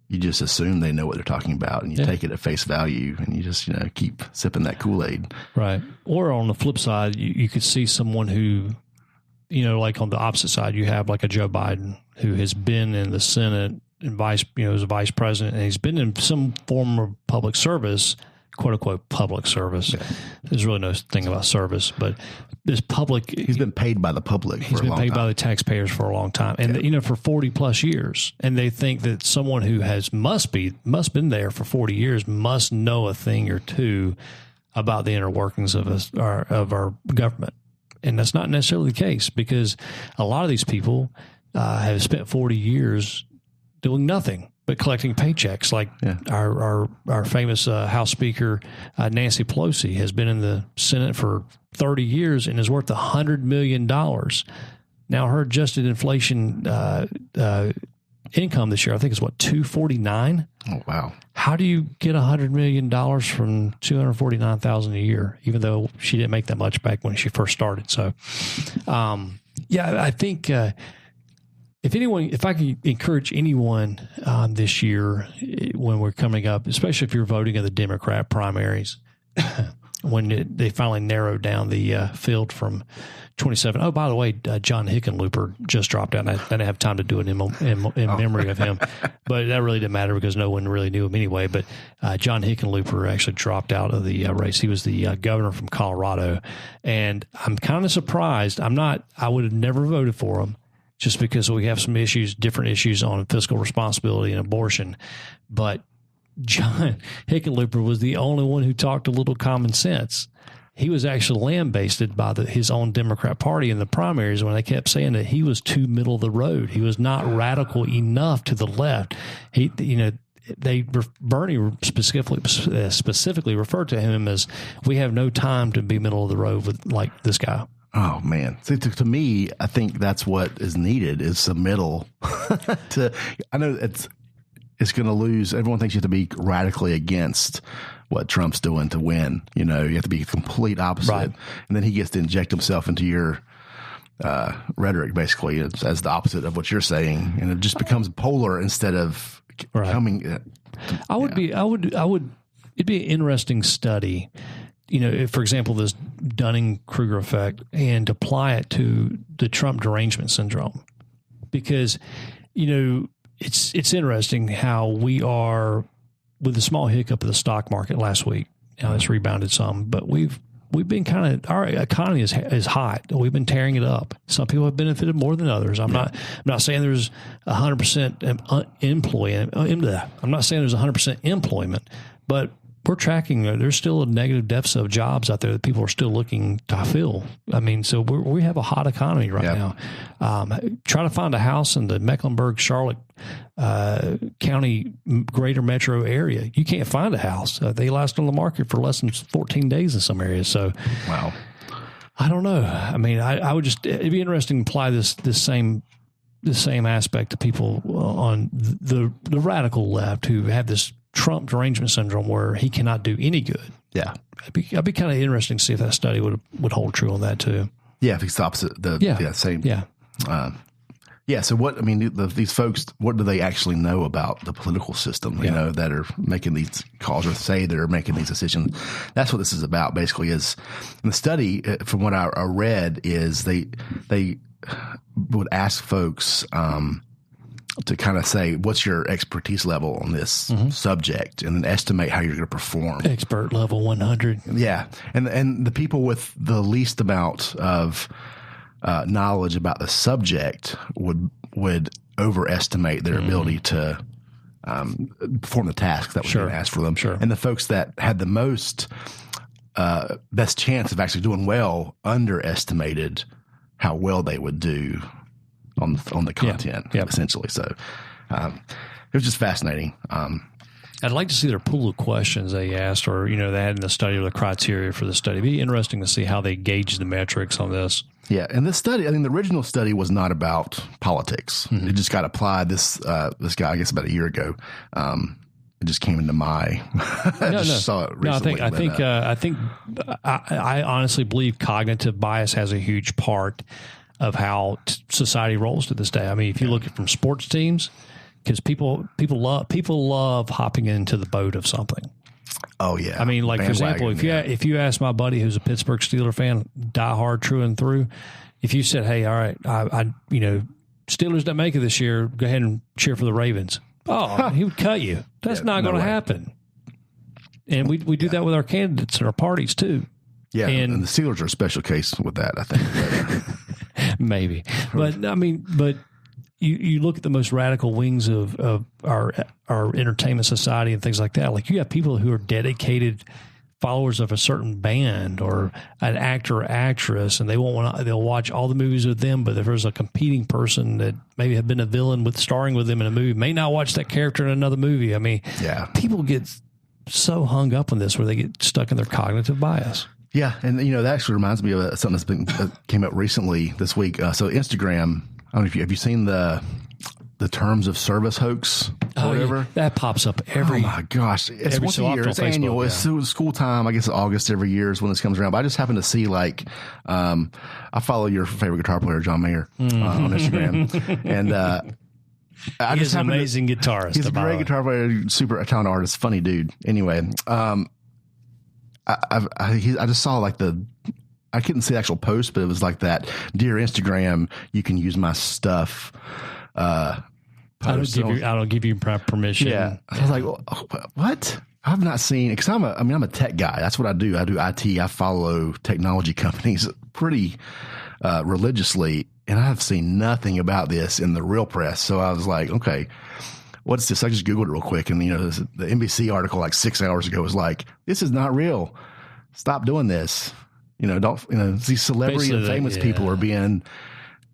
you just assume they know what they're talking about, and you take it at face value, and you just keep sipping that Kool-Aid. Right. Or on the flip side, you could see someone who, like on the opposite side, you have like a Joe Biden who has been in the Senate and as a vice president, and he's been in some form of public service, quote unquote public service. Yeah. There's really no thing about service, but this public. He's been paid by the public. He's been paid by the taxpayers for a long time, and for 40 plus years. And they think that someone who must been there for 40 years must know a thing or two about the inner workings of our government, and that's not necessarily the case, because a lot of these people have spent 40 years doing nothing but collecting paychecks. Like our famous House Speaker, Nancy Pelosi, has been in the Senate for 30 years and is worth $100 million. Now, her adjusted inflation income this year, I think, is what, $249? Oh, wow. How do you get $100 million from $249,000 a year, even though she didn't make that much back when she first started? So, I think if I can encourage anyone this year when we're coming up, especially if you're voting in the Democrat primaries, when they finally narrowed down the field from 27. Oh, by the way, John Hickenlooper just dropped out. And I didn't have time to do it in memory of him, but that really didn't matter because no one really knew him anyway. But John Hickenlooper actually dropped out of the race. He was the governor from Colorado, and I'm kind of surprised. I would have never voted for him, just because we have some different issues on fiscal responsibility and abortion. But John Hickenlooper was the only one who talked a little common sense. He was actually lambasted by his own Democrat Party in the primaries when they kept saying that he was too middle of the road. He was not radical enough to the left. Bernie specifically referred to him as, we have no time to be middle of the road with like this guy. Oh, man. See, to me, I think that's what is needed, is some middle. I know it's going to lose. Everyone thinks you have to be radically against what Trump's doing to win. You have to be the complete opposite. Right. And then he gets to inject himself into your rhetoric, basically, as the opposite of what you're saying. And it just becomes polar instead of coming. It'd be an interesting study. If, for example, this Dunning-Kruger effect, and apply it to the Trump derangement syndrome, because, it's interesting how we are, with a small hiccup of the stock market last week. Now it's rebounded some, but we've been our economy is hot. We've been tearing it up. Some people have benefited more than others. I'm not saying there's 100% employment. I'm not saying there's 100% employment, but we're tracking. There's still a negative deficit of jobs out there that people are still looking to fill. I mean, so we have a hot economy right now. Try to find a house in the Mecklenburg, Charlotte County greater metro area. You can't find a house. They last on the market for less than 14 days in some areas. So, wow. I don't know. I mean, I would just, it'd be interesting to apply this same aspect to people on the radical left who have this Trump derangement syndrome where he cannot do any good. Yeah. I'd be kind of interesting to see if that study would hold true on that too. Yeah. If he stops it, same. Yeah. So what, I mean, these folks, what do they actually know about the political system, you know, that are making these calls or say they're making these decisions? That's what this is about basically is, in the study, from what I read, is they would ask folks, to kind of say, what's your expertise level on this subject, and then estimate how you're going to perform. Expert level 100. Yeah. And the people with the least amount of knowledge about the subject would overestimate their ability to perform the task that was being asked for them. Sure. And the folks that had the most best chance of actually doing well underestimated how well they would do on the content, essentially. So it was just fascinating. I'd like to see their pool of questions they asked, or, you know, they had in the study, or the criteria for the study. It'd be interesting to see how they gauge the metrics on this. Yeah. And this study, I mean, the original study was not about politics. It just got applied. This guy, I guess about a year ago, it just came into my, saw it recently. I honestly believe cognitive bias has a huge part of how society rolls to this day. I mean, if you look at from sports teams, because people love hopping into the boat of something. Oh yeah. I mean, like bandwagon, for example, if you ask my buddy who's a Pittsburgh Steelers fan, diehard true and through, if you said, "Hey, all right, I Steelers don't make it this year, go ahead and cheer for the Ravens." Oh, he would cut you. That's not going to happen. And we do that with our candidates and our parties too. Yeah, and the Steelers are a special case with that, I think. Maybe. But I mean, you look at the most radical wings of our entertainment society and things like that. Like, you have people who are dedicated followers of a certain band or an actor or actress, and they'll watch all the movies with them. But if there's a competing person that maybe have been a villain starring with them in a movie, may not watch that character in another movie. I mean, people get so hung up on this where they get stuck in their cognitive bias. Yeah, and that actually reminds me of something that came up recently this week. So Instagram, I don't know if have you seen the terms of service hoax or whatever? Yeah. That pops up every. Oh my gosh, it's once a year. It's annual. It's school time. I guess August every year is when this comes around. But I just happen to see I follow your favorite guitar player, John Mayer, on Instagram, and he's an amazing guitarist. He's a great guitar player, super talented artist, funny dude. Anyway, I just saw I couldn't see the actual post, but it was like that. Dear Instagram, you can use my stuff. I don't give you permission. Yeah, I was like, what? I've not seen, because I'm a tech guy. That's what I do. I do IT. I follow technology companies pretty religiously, and I have seen nothing about this in the real press. So I was like, okay, what's this? I just Googled it real quick, and the NBC article 6 hours ago was like, this is not real. Stop doing this. These celebrity and famous people are being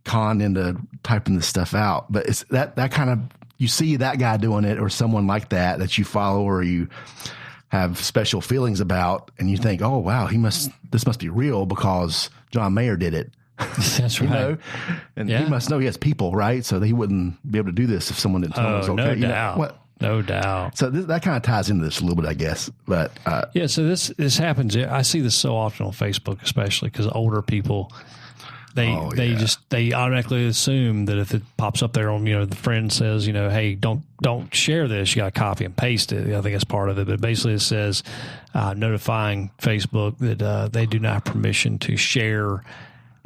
conned into typing this stuff out. But it's that kind of, you see that guy doing it, or someone like that you follow or you have special feelings about, and you think, oh wow, this must be real because John Mayer did it. That's right. And he must know he has people, right? So he wouldn't be able to do this if someone didn't tell him it was okay. No doubt. No doubt. So that kind of ties into this a little bit, I guess. But so this happens. I see this so often on Facebook, especially because older people, they automatically assume that if it pops up there on, the friend says, hey, don't share this. You got to copy and paste it. I think that's part of it. But basically, it says notifying Facebook that they do not have permission to share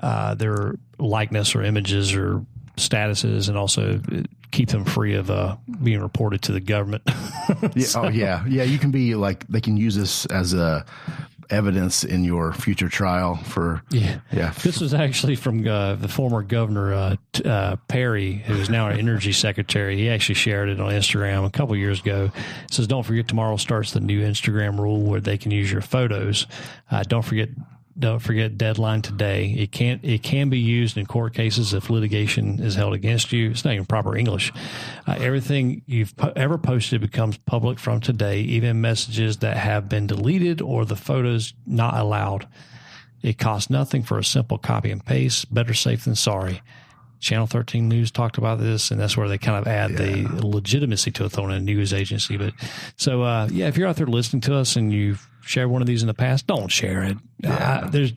their likeness or images or statuses, and also keep them free of being reported to the government. You can be they can use this as a evidence in your future trial for This was actually from the former governor Perry, who is now our energy secretary. He actually shared it on Instagram a couple of years ago. It says, "Don't forget, tomorrow starts the new Instagram rule where they can use your photos. Don't forget deadline today. It can be used in court cases if litigation is held against you." It's not even proper English. Everything you've ever posted becomes public from today, even messages that have been deleted or the photos not allowed. It costs nothing for a simple copy and paste. Better safe than sorry. Channel 13 News talked about this, and that's where they kind of add the legitimacy to it, throwing in a news agency. But so, if you're out there listening to us and you've shared one of these in the past, don't share it. There's,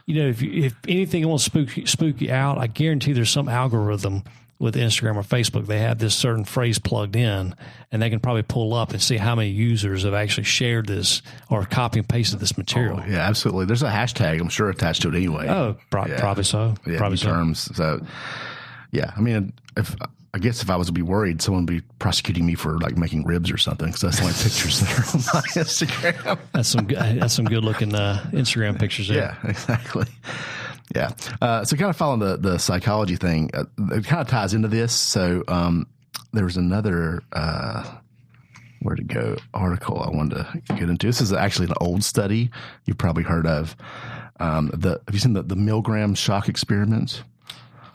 if anything wants to spook you out, I guarantee there's some algorithm with Instagram or Facebook. They have this certain phrase plugged in, and they can probably pull up and see how many users have actually shared this or copy and pasted this material. Oh, yeah, absolutely. There's a hashtag, I'm sure, attached to it anyway. Oh, probably so. Yeah, probably terms. So, yeah, I mean, I guess if I was to be worried, someone would be prosecuting me for like making ribs or something, because that's the only pictures that are on my Instagram. That's some good looking Instagram pictures there. Yeah, exactly. Yeah. So kind of following the psychology thing, it kind of ties into this. So there was another where to go article I wanted to get into. This is actually an old study you've probably heard of. Have you seen the Milgram shock experiments?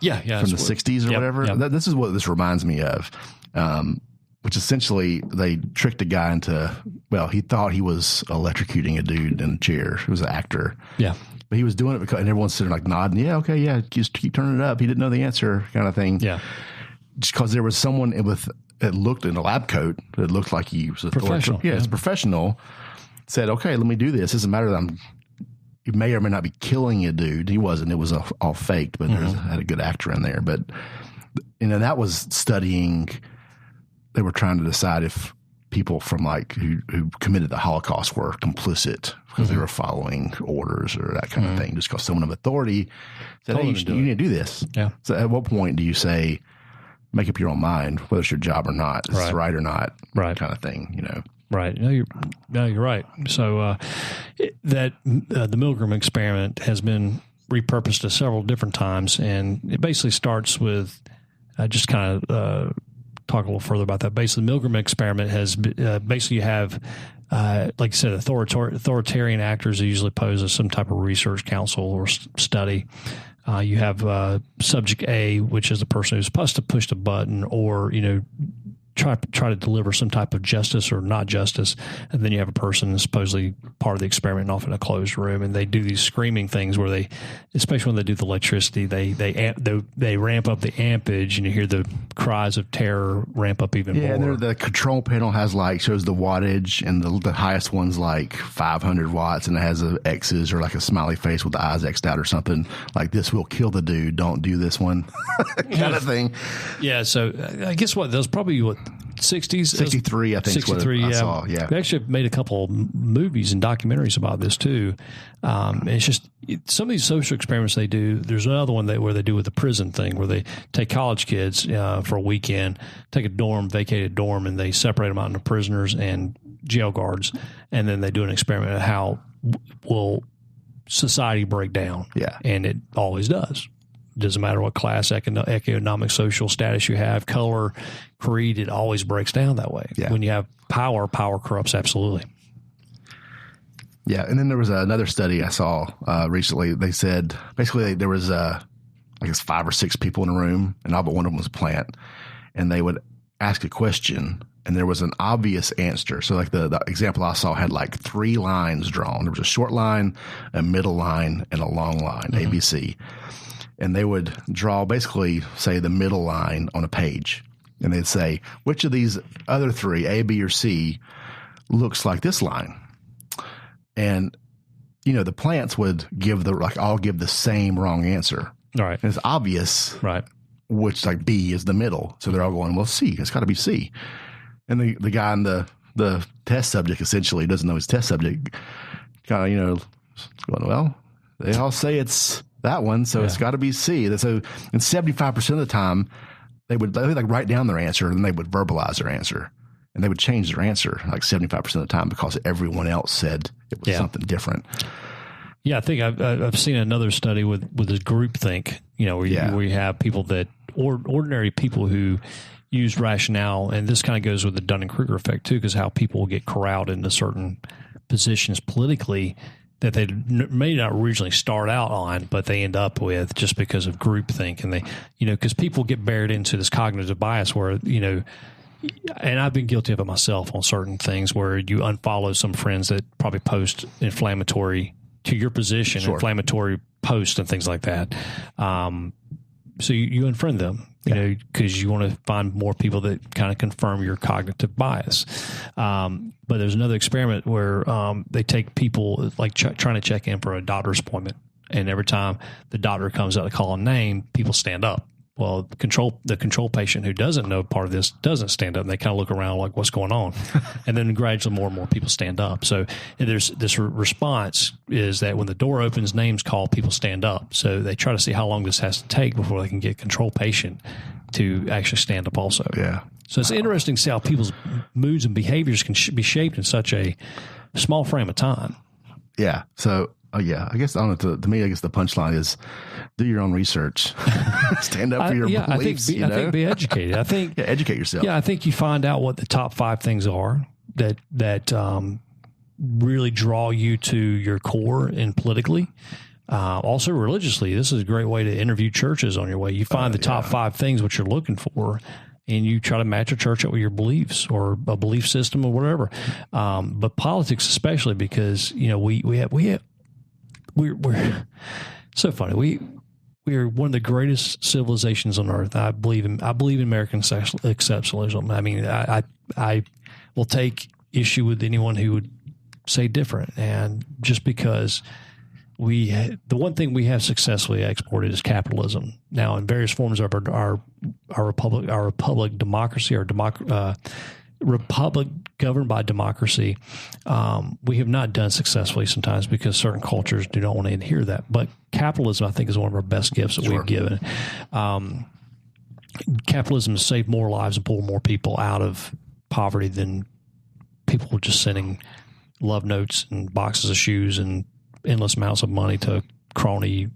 Yeah, from the 60s or whatever. Yep. This is what this reminds me of, which essentially they tricked a guy into, he thought he was electrocuting a dude in a chair. He was an actor. Yeah. But he was doing it because, and everyone's sitting like nodding, just keep turning it up. He didn't know the answer, kind of thing. Yeah. Just because there was someone it looked in a lab coat, it looked like he was a professional. It's a professional. Said, okay, let me do this. It doesn't matter that you may or may not be killing a dude. He wasn't. It was all faked, but had a good actor in there. But, that was studying. They were trying to decide if people from who committed the Holocaust were complicit because they were following orders or that kind of thing. Just because someone of authority said, hey, you need to do this. Yeah. So at what point do you say, make up your own mind, whether it's your job or not, is this right or not, kind of thing, Right. No, you're right. So the Milgram experiment has been repurposed several different times, and it basically starts with just kind of talk a little further about that. Basically, the Milgram experiment has basically you have, like you said, authoritarian actors who usually pose as some type of research council or study. You have subject A, which is the person who's supposed to push the button or try to deliver some type of justice or not justice, and then you have a person that's supposedly part of the experiment off in a closed room, and they do these screaming things where they, especially when they do the electricity, they ramp up the ampage, and you hear the cries of terror ramp up even more. And the control panel has shows the wattage, and the highest one's 500 watts, and it has X's or a smiley face with the eyes X'd out or something like this will kill the dude. Don't do this one, kind of thing. Yeah. So I guess that was probably 60s, 63, I think. 63, I saw. Yeah, we actually made a couple movies and documentaries about this too. It's just some of these social experiments they do. There's another one where they do with the prison thing, where they take college kids for a weekend, take vacate a dorm, and they separate them out into prisoners and jail guards, and then they do an experiment of how will society break down. Yeah, and it always does. Doesn't matter what class, economic, social status you have, color, creed, it always breaks down that way. Yeah. When you have power corrupts absolutely. Yeah, and then there was another study I saw recently. They said basically there was, I guess, 5 or 6 people in a room, and all but one of them was a plant, and they would ask a question, and there was an obvious answer. So the example I saw had 3 lines drawn. There was a short line, a middle line, and a long line, ABC. And they would draw basically, say, the middle line on a page. And they'd say, which of these other 3, A, B, or C, looks like this line? And, the plants would give all give the same wrong answer. All right. And it's obvious. Right. Which, B is the middle. So they're all going, well, C. It's got to be C. And the guy in the test subject essentially doesn't know his test subject. Kind of, going, well, they all say it's that one, so it's got to be C. So, and 75% of the time, they would write down their answer, and then they would verbalize their answer. and they would change their answer like 75% of the time because everyone else said it was something different. Yeah, I think I've seen another study with the groupthink, where you have people that, ordinary people who use rationale, and this kind of goes with the Dunning-Kruger effect too, because how people will get corralled into certain positions politically that they may not originally start out on, but they end up with just because of groupthink. And they, because people get buried into this cognitive bias where, and I've been guilty of it myself on certain things where you unfollow some friends that probably post inflammatory to your position, inflammatory posts and things like that. So you unfriend them, because you want to find more people that kind of confirm your cognitive bias. But there's another experiment where they take people like trying to check in for a doctor's appointment, and every time the doctor comes out to call a name, people stand up. Well, the control patient who doesn't know part of this doesn't stand up, and they kind of look around like, what's going on? And then gradually more and more people stand up. So there's this response is that when the door opens, names call, people stand up. So they try to see how long this has to take before they can get control patient to actually stand up also. Yeah. So it's interesting to see how people's moods and behaviors can be shaped in such a small frame of time. Yeah. So, I guess, I don't know, to me, I guess the punchline is do your own research. Stand up for your beliefs. I think be educated. I think educate yourself. Yeah, I think you find out what the top 5 things are that really draw you to your core and politically. Also religiously, this is a great way to interview churches on your way. You find the top 5 things what you're looking for, and you try to match a church up with your beliefs or a belief system or whatever. But politics, especially, because we're so funny. We are one of the greatest civilizations on earth. I believe in American exceptionalism. I mean, I will take issue with anyone who would say different. And just because the one thing we have successfully exported is capitalism. Now, in various forms of our republic democracy, republic governed by democracy, we have not done successfully sometimes because certain cultures do not want to adhere to that. But capitalism, I think, is one of our best gifts that we've given. Capitalism has saved more lives and pulled more people out of poverty than people just sending love notes and boxes of shoes and endless amounts of money to crony,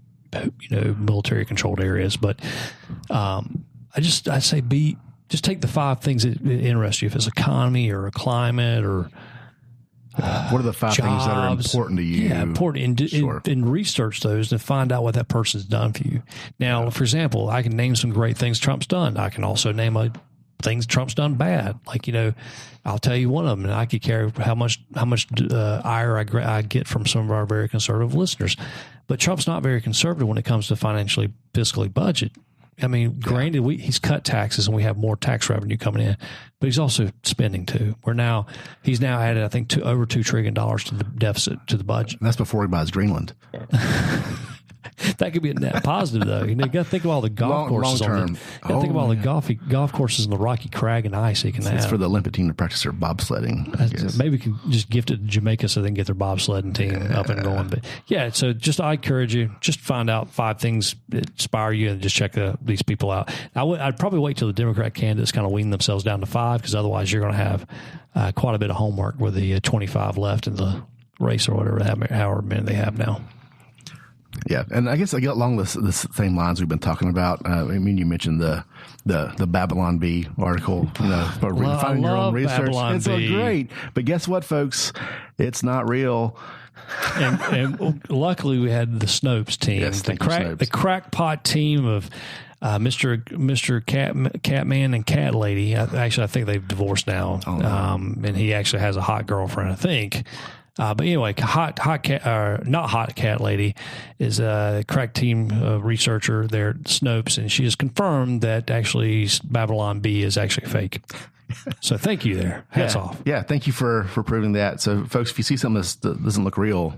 military controlled areas. But I say just take the 5 things that interest you. If it's economy or a climate or what are the 5 things that are important to you? Yeah, important. And research those and find out what that person's done for you. Now, for example, I can name some great things Trump's done. I can also name things Trump's done bad. Like, I'll tell you one of them, and I could carry how much ire I get from some of our very conservative listeners. But Trump's not very conservative when it comes to fiscally budget. I mean, granted, he's cut taxes and we have more tax revenue coming in, but he's also spending too. He's now added, I think, over $2 trillion to the deficit to the budget. And that's before he buys Greenland. That could be a net positive, though. You got to think of all the golf courses. Long term. Think of all the golf courses in the Rocky Crag and ice he can have. It's for the Olympic team to practice their bobsledding. Maybe we can just gift it to Jamaica so they can get their bobsledding team up and going. But so I encourage you, just find out 5 things that inspire you and just check these people out. I'd probably wait till the Democrat candidates kind of wean themselves down to 5, because otherwise you're going to have quite a bit of homework with the 25 left in the race or whatever, however many they have now. Yeah, and I guess along the same lines we've been talking about. You mentioned the Babylon Bee article. About finding your own research. Babylon it's Bee. So great, but guess what, folks? It's not real. And luckily, we had the Snopes team, the crackpot team of Mr. Catman and Cat Lady. I think they've divorced now, and he actually has a hot girlfriend, I think. But anyway, not hot cat lady is a crack team researcher there at Snopes, and she has confirmed that actually Babylon Bee is actually fake. So thank you there. Hats off. Yeah, thank you for proving that. So folks, if you see something that doesn't look real,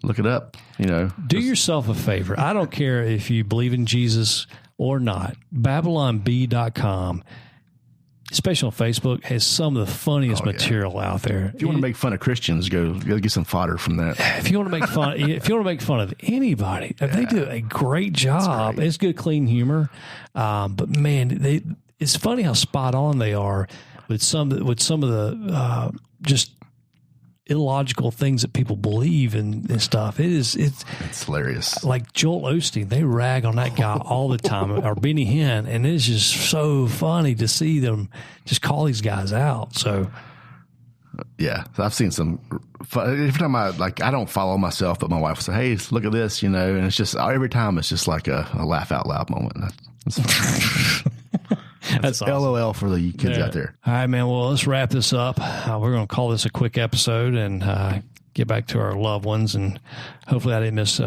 look it up. Do yourself a favor. I don't care if you believe in Jesus or not. BabylonBee.com. Especially on Facebook, has some of the funniest material out there. If you want to make fun of Christians, go get some fodder from that. If you want to make fun of anybody, they do a great job. It's good, clean humor. But man, it's funny how spot on they are with some of the just illogical things that people believe and stuff. It's hilarious. Like Joel Osteen, they rag on that guy all the time, or Benny Hinn, and it's just so funny to see them just call these guys out. So yeah, I've seen some. Every time I don't follow myself, but my wife will say, "Hey, look at this," and it's just every time it's just like a laugh out loud moment. That's awesome. LOL for the kids out there. All right, man. Well, let's wrap this up. We're going to call this a quick episode and get back to our loved ones. And hopefully I didn't miss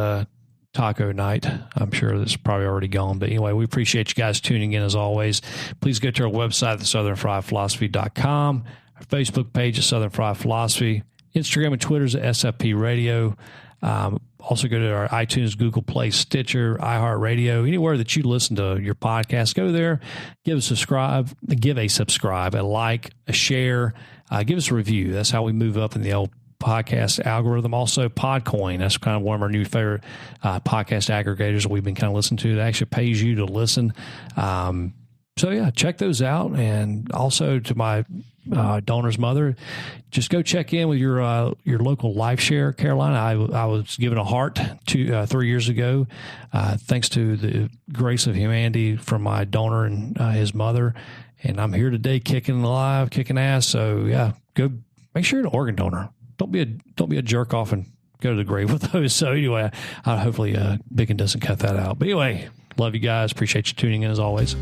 taco night. I'm sure that's probably already gone. But anyway, we appreciate you guys tuning in as always. Please go to our website, thesouthernfriedphilosophy.com. Our Facebook page is Southern Fried Philosophy. Instagram and Twitter is at SFP Radio. Also go to our iTunes, Google Play, Stitcher, iHeartRadio, anywhere that you listen to your podcast. Go there, give a subscribe, a like, a share, give us a review. That's how we move up in the old podcast algorithm. Also, Podcoin. That's kind of one of our new favorite podcast aggregators that we've been kind of listening to. That actually pays you to listen. So yeah, check those out. And also to my donor's mother, just go check in with your local life share, Carolina. I was given a heart 3 years ago, thanks to the grace of humanity from my donor and his mother. And I'm here today, kicking alive, kicking ass. So yeah, go make sure you're an organ donor. Don't be a jerk off and go to the grave with those. So anyway, hopefully Biggin doesn't cut that out. But anyway, love you guys. Appreciate you tuning in as always.